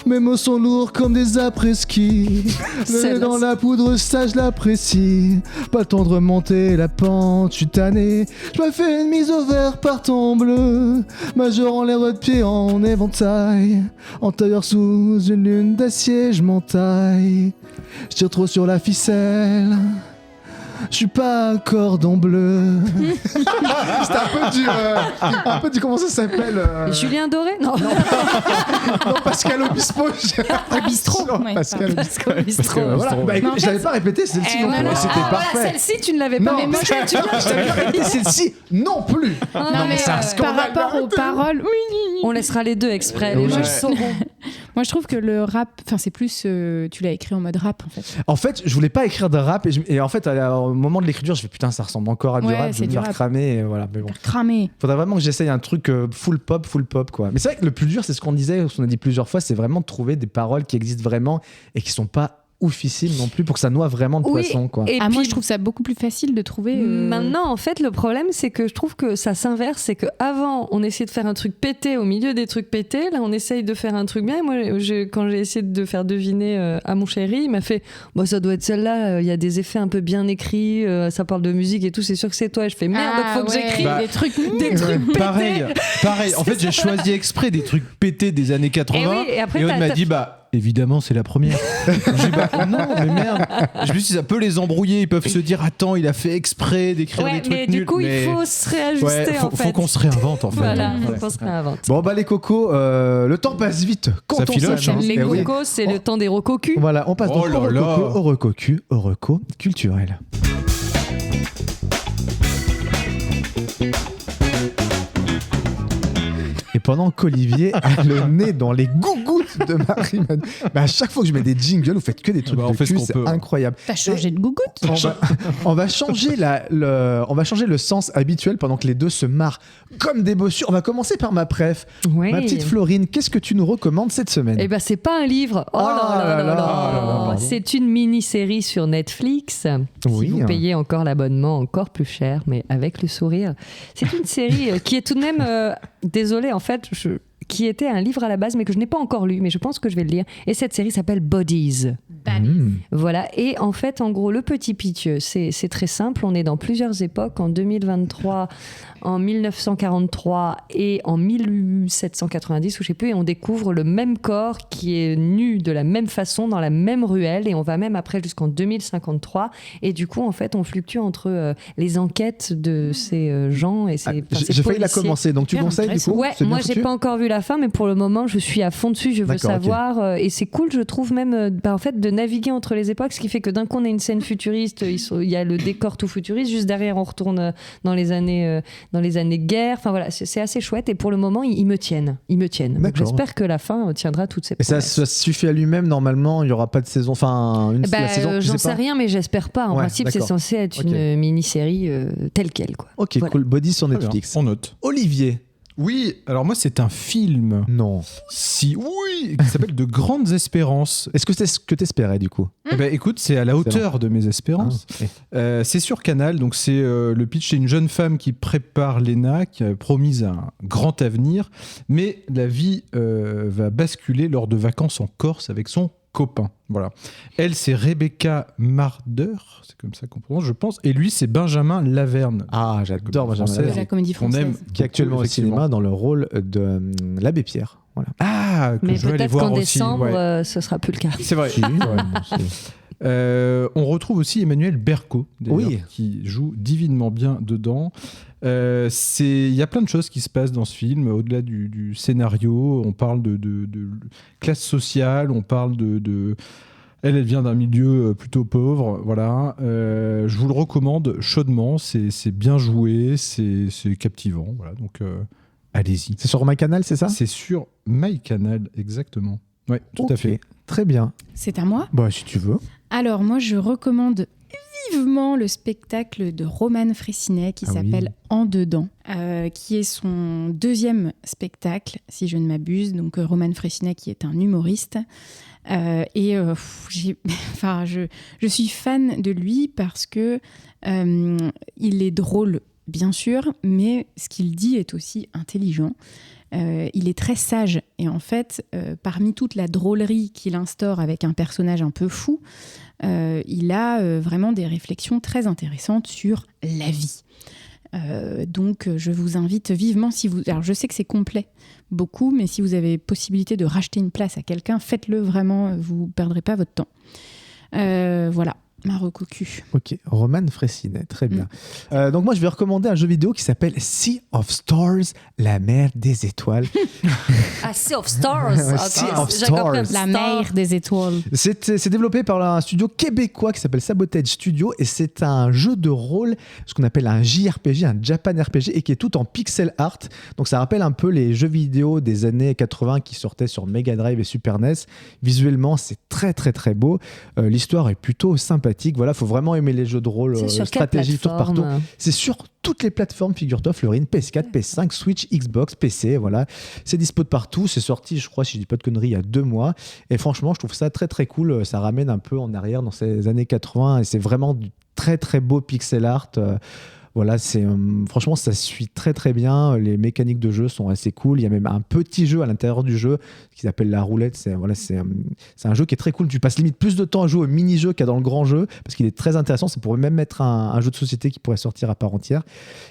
Mes mots sont lourds comme des après-ski. Le Celle-là, nez dans la poudre, ça je l'apprécie. Pas le temps de remonter la pente, je suis tanné. Je me fais une mise au vert par ton bleu. Majorant les de pied en éventail. En tailleur sous une lune d'acier, je m'entaille. Je tire trop sur la ficelle. Je suis pas un cordon bleu. C'était un peu du comment ça s'appelle Julien Doré. Non, non, Pascal Obispo. Au bistrot. Ouais, Pascal Pascal Parce Obispo. que, voilà. Bah, écoute, Mais en je l'avais pas répété celle-ci non plus. voilà. C'était Ah, voilà, parfait. celle-ci, tu ne l'avais pas. Non, Mais moi, mais tu viens. je t'avais pas répété celle-ci non plus. Non, mais c'est un par scandale, rapport aux arrêtez. paroles, oui. On laissera les deux exprès. Les Ouais. gens sauront. Moi, je trouve que le rap, enfin, c'est plus. Tu l'as écrit en mode rap, en fait. En fait, je voulais pas écrire de rap et en fait, au moment de l'écriture, je fais putain, ça ressemble encore à du Ouais, rap, je c'est vais me du faire rap. cramer et voilà. Mais bon, Cramé. faudrait vraiment que j'essaye un truc full pop quoi. Mais c'est vrai que le plus dur, c'est ce qu'on disait, ce qu'on a dit plusieurs fois, c'est vraiment de trouver des paroles qui existent vraiment et qui sont pas oufissimes non plus pour que ça noie vraiment le Oui, poisson quoi. Et Ah, puis, moi, je trouve ça beaucoup plus facile de trouver. Maintenant, en fait, le problème, c'est que je trouve que ça s'inverse. C'est qu'avant, on essayait de faire un truc pété au milieu des trucs pétés. Là, on essaye de faire un truc bien. Et moi, quand j'ai essayé de faire deviner à mon chéri, il m'a fait bah, ça doit être celle-là. Il y a des effets un peu bien écrits. Ça parle de musique et tout. C'est sûr que c'est toi. Et je fais merde, Ah, faut que ouais, j'écrive des trucs. des trucs pétés. Pareil. En fait, j'ai choisi exprès des trucs pétés des années 80. Et oui, et après, on t'as- m'a dit bah. Évidemment, c'est la première. J'ai dit, bah non, mais merde. Je me suis dit, ça peut les embrouiller. Ils peuvent se dire, attends, il a fait exprès d'écrire des Ouais, trucs mais nuls. du coup, il faut se réajuster Ouais, en fait. faut qu'on se réinvente en fait. Voilà, Ouais. faut qu'on se réinvente. Bon bah les cocos, le temps passe vite quand Ça on filoche, s'amuse. hein. Les Eh oui. cocos, c'est le temps des rococus. Voilà, on passe Oh donc là là. au reco culturel. Et pendant qu'Olivier a le nez dans les gougouttes de Marie-Manu, à chaque fois que je mets des jingles, vous faites que des trucs Bah, on de fait ce cul, qu'on c'est peut. incroyable. T'as changé de gougoute. On va changer on va changer le sens habituel pendant que les deux se marrent comme des bossus. On va commencer par ma préf. Oui. Ma petite Florine, qu'est-ce que tu nous recommandes cette semaine? Eh ben, c'est pas un livre. Oh, là là là pardon. C'est une mini-série sur Netflix. Oui. Si vous payez encore l'abonnement, encore plus cher, mais avec le sourire. C'est une série qui est tout de même, désolée, en fait, qui était un livre à la base, mais que je n'ai pas encore lu, mais je pense que je vais le lire. Et cette série s'appelle Bodies. Mmh. Voilà, et en fait, en gros, le petit pitch, c'est très simple. On est dans plusieurs époques, en 2023, en 1943 et en 1790, ou je sais plus, et on découvre le même corps qui est nu de la même façon dans la même ruelle, et on va même après jusqu'en 2053. Et du coup, en fait, on fluctue entre les enquêtes de ces gens et ces J'ai failli la policiers. commencer, donc tu Bien conseilles du coup? Ouais, C'est bien moi j'ai foutu pas encore vu la fin, mais pour le moment je suis à fond dessus, je veux D'accord, ok. savoir. Et c'est cool, je trouve même, en fait, de naviguer entre les époques, ce qui fait que d'un coup on a une scène futuriste, il y a le décor tout futuriste, juste derrière on retourne dans les années guerre. Enfin voilà, c'est assez chouette et pour le moment ils me tiennent. Donc, D'accord. j'espère que la fin tiendra toutes ces Et ça, promesses. ça suffit à lui-même, normalement, il n'y aura pas de saison, enfin, la saison, tu J'en sais sais pas. rien, mais j'espère pas. En Ouais, principe, c'est d'accord. censé être Ok. une mini-série telle quelle, quoi. Ok, Voilà. cool, Body sur Très bien, Netflix. on note. Olivier. Oui, alors moi c'est un film. Non. Si, oui, qui s'appelle De Grandes Espérances. Est-ce que c'est ce que t'espérais du coup? Eh ben, écoute, c'est à la hauteur de mes espérances. Ah, ok. C'est sur Canal, donc c'est le pitch, c'est une jeune femme qui prépare l'ENA, qui a promis un grand avenir, mais la vie va basculer lors de vacances en Corse avec son copain. Voilà. Elle, c'est Rebecca Marder, c'est comme ça qu'on prononce, je pense, et lui, c'est Benjamin Laverne. Ah, j'adore Benjamin Française. De Laverne, la comédie On française. aime qui est actuellement au effectivement. cinéma dans le rôle de l'abbé Pierre. Voilà. Ah, que Mais je vais aller peut-être voir qu'en aussi. décembre, ouais. ce sera plus le cas. C'est vrai. Si, ouais, bon, On retrouve aussi Emmanuel Berco, d'ailleurs, Oui. qui joue divinement bien dedans. Il y a plein de choses qui se passent dans ce film. Au-delà du scénario, on parle de classe sociale, on parle de... Elle vient d'un milieu plutôt pauvre, voilà. Je vous le recommande chaudement. C'est bien joué, c'est captivant, voilà. Donc allez-y. C'est sur MyCanal, c'est ça? C'est sur MyCanal, exactement. Oui, tout à Ok, fait. très bien. C'est à moi. Bah, si tu veux. Alors, moi, je recommande vivement le spectacle de Roman Frécinet qui Ah oui. s'appelle En dedans, qui est son deuxième spectacle, si je ne m'abuse. Donc, Roman Frécinet qui est un humoriste. Je suis fan de lui parce que il est drôle, bien sûr, mais ce qu'il dit est aussi intelligent. Il est très sage et en fait, parmi toute la drôlerie qu'il instaure avec un personnage un peu fou, il a vraiment des réflexions très intéressantes sur la vie. Donc, je vous invite vivement, alors je sais que c'est complet, beaucoup, mais si vous avez possibilité de racheter une place à quelqu'un, faites-le vraiment, vous ne perdrez pas votre temps. Voilà. Marocco Q. Ok, Roman Frécinet, très bien. Donc moi, je vais recommander un jeu vidéo qui s'appelle Sea of Stars, la mer des étoiles. Ah, Sea of Stars. Sea of Stars. La mer des étoiles. C'est développé par un studio québécois qui s'appelle Sabotage Studio et c'est un jeu de rôle, ce qu'on appelle un JRPG, un Japan RPG, et qui est tout en pixel art. Donc ça rappelle un peu les jeux vidéo des années 80 qui sortaient sur Mega Drive et Super NES. Visuellement, c'est très très très beau. L'histoire est plutôt sympathique. Voilà, faut vraiment aimer les jeux de rôle, stratégie, tour par tour. C'est sur toutes les plateformes, figure-toi, Florine, PS4, PS5, Switch, Xbox, PC, voilà. C'est dispo de partout. C'est sorti, je crois, si je dis pas de conneries, il y a 2 mois. Et franchement, je trouve ça très très cool. Ça ramène un peu en arrière dans ces années 80 et c'est vraiment du très très beau pixel art. Voilà, franchement, ça suit très très bien. Les mécaniques de jeu sont assez cool. Il y a même un petit jeu à l'intérieur du jeu qui s'appelle la roulette. C'est un jeu qui est très cool. Tu passes limite plus de temps à jouer au mini-jeu qu'à dans le grand jeu parce qu'il est très intéressant. Ça pourrait même être un jeu de société qui pourrait sortir à part entière.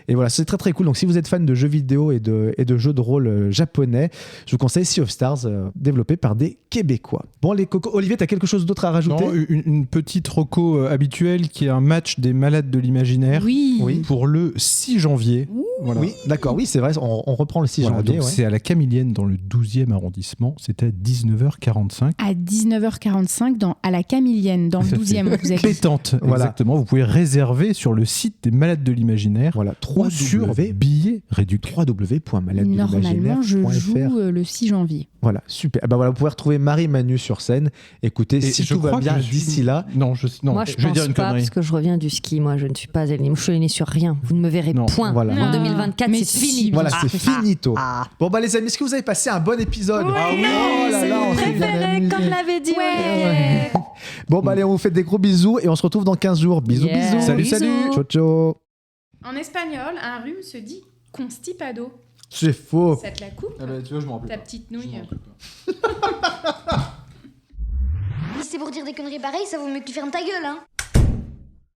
Et voilà, c'est très très cool. Donc, si vous êtes fan de jeux vidéo et de jeux de rôle japonais, je vous conseille Sea of Stars, développé par des Québécois. Bon, les cocos, Olivier, tu as quelque chose d'autre à rajouter? Non, une petite reco habituelle qui est un match des malades de l'imaginaire. Oui. Pour le 6 janvier. Voilà. Oui, d'accord, oui, c'est vrai, on reprend le 6 Voilà, janvier. donc Ouais. c'est à la Camilienne dans le 12e arrondissement. C'était à 19h45. À 19h45 à la Camilienne, dans le 12e, vous êtes Pétante, Voilà. exactement. Vous pouvez réserver sur le site des malades de l'imaginaire. Voilà, Ou sur billets réduits. Normalement, je joue www.maladedelimaginaire.fr. le 6 janvier. Voilà, super. Voilà, vous pouvez retrouver Marie Manu sur scène. Écoutez, Et si je tout va crois que bien je suis- d'ici là. Non, Moi, je vais pense dire une pas, connerie. parce que je reviens du ski. Moi, je ne suis pas alignée. Je suis alignée sur rien. Vous ne me verrez Non. point. Voilà. En 2024, Mais c'est si. fini. Voilà, c'est finito. Ah. Bon, bah, les amis, est-ce que vous avez passé un bon épisode? Oui, Oh là c'est là, on mon s'est bien préféré, amusé. comme l'avait dit Ouais. Olivier. Bon, bah, allez, on vous fait des gros bisous et on se retrouve dans 15 jours. Bisous, Yeah. bisous. Salut, Bisous. salut. Ciao, ciao. En espagnol, un rhume se dit constipado. C'est faux. Ça te la coupe, tu vois, je m'en rappelle ta petite nouille. Si c'est pour dire des conneries pareilles, ça vaut mieux que tu fermes ta gueule, hein.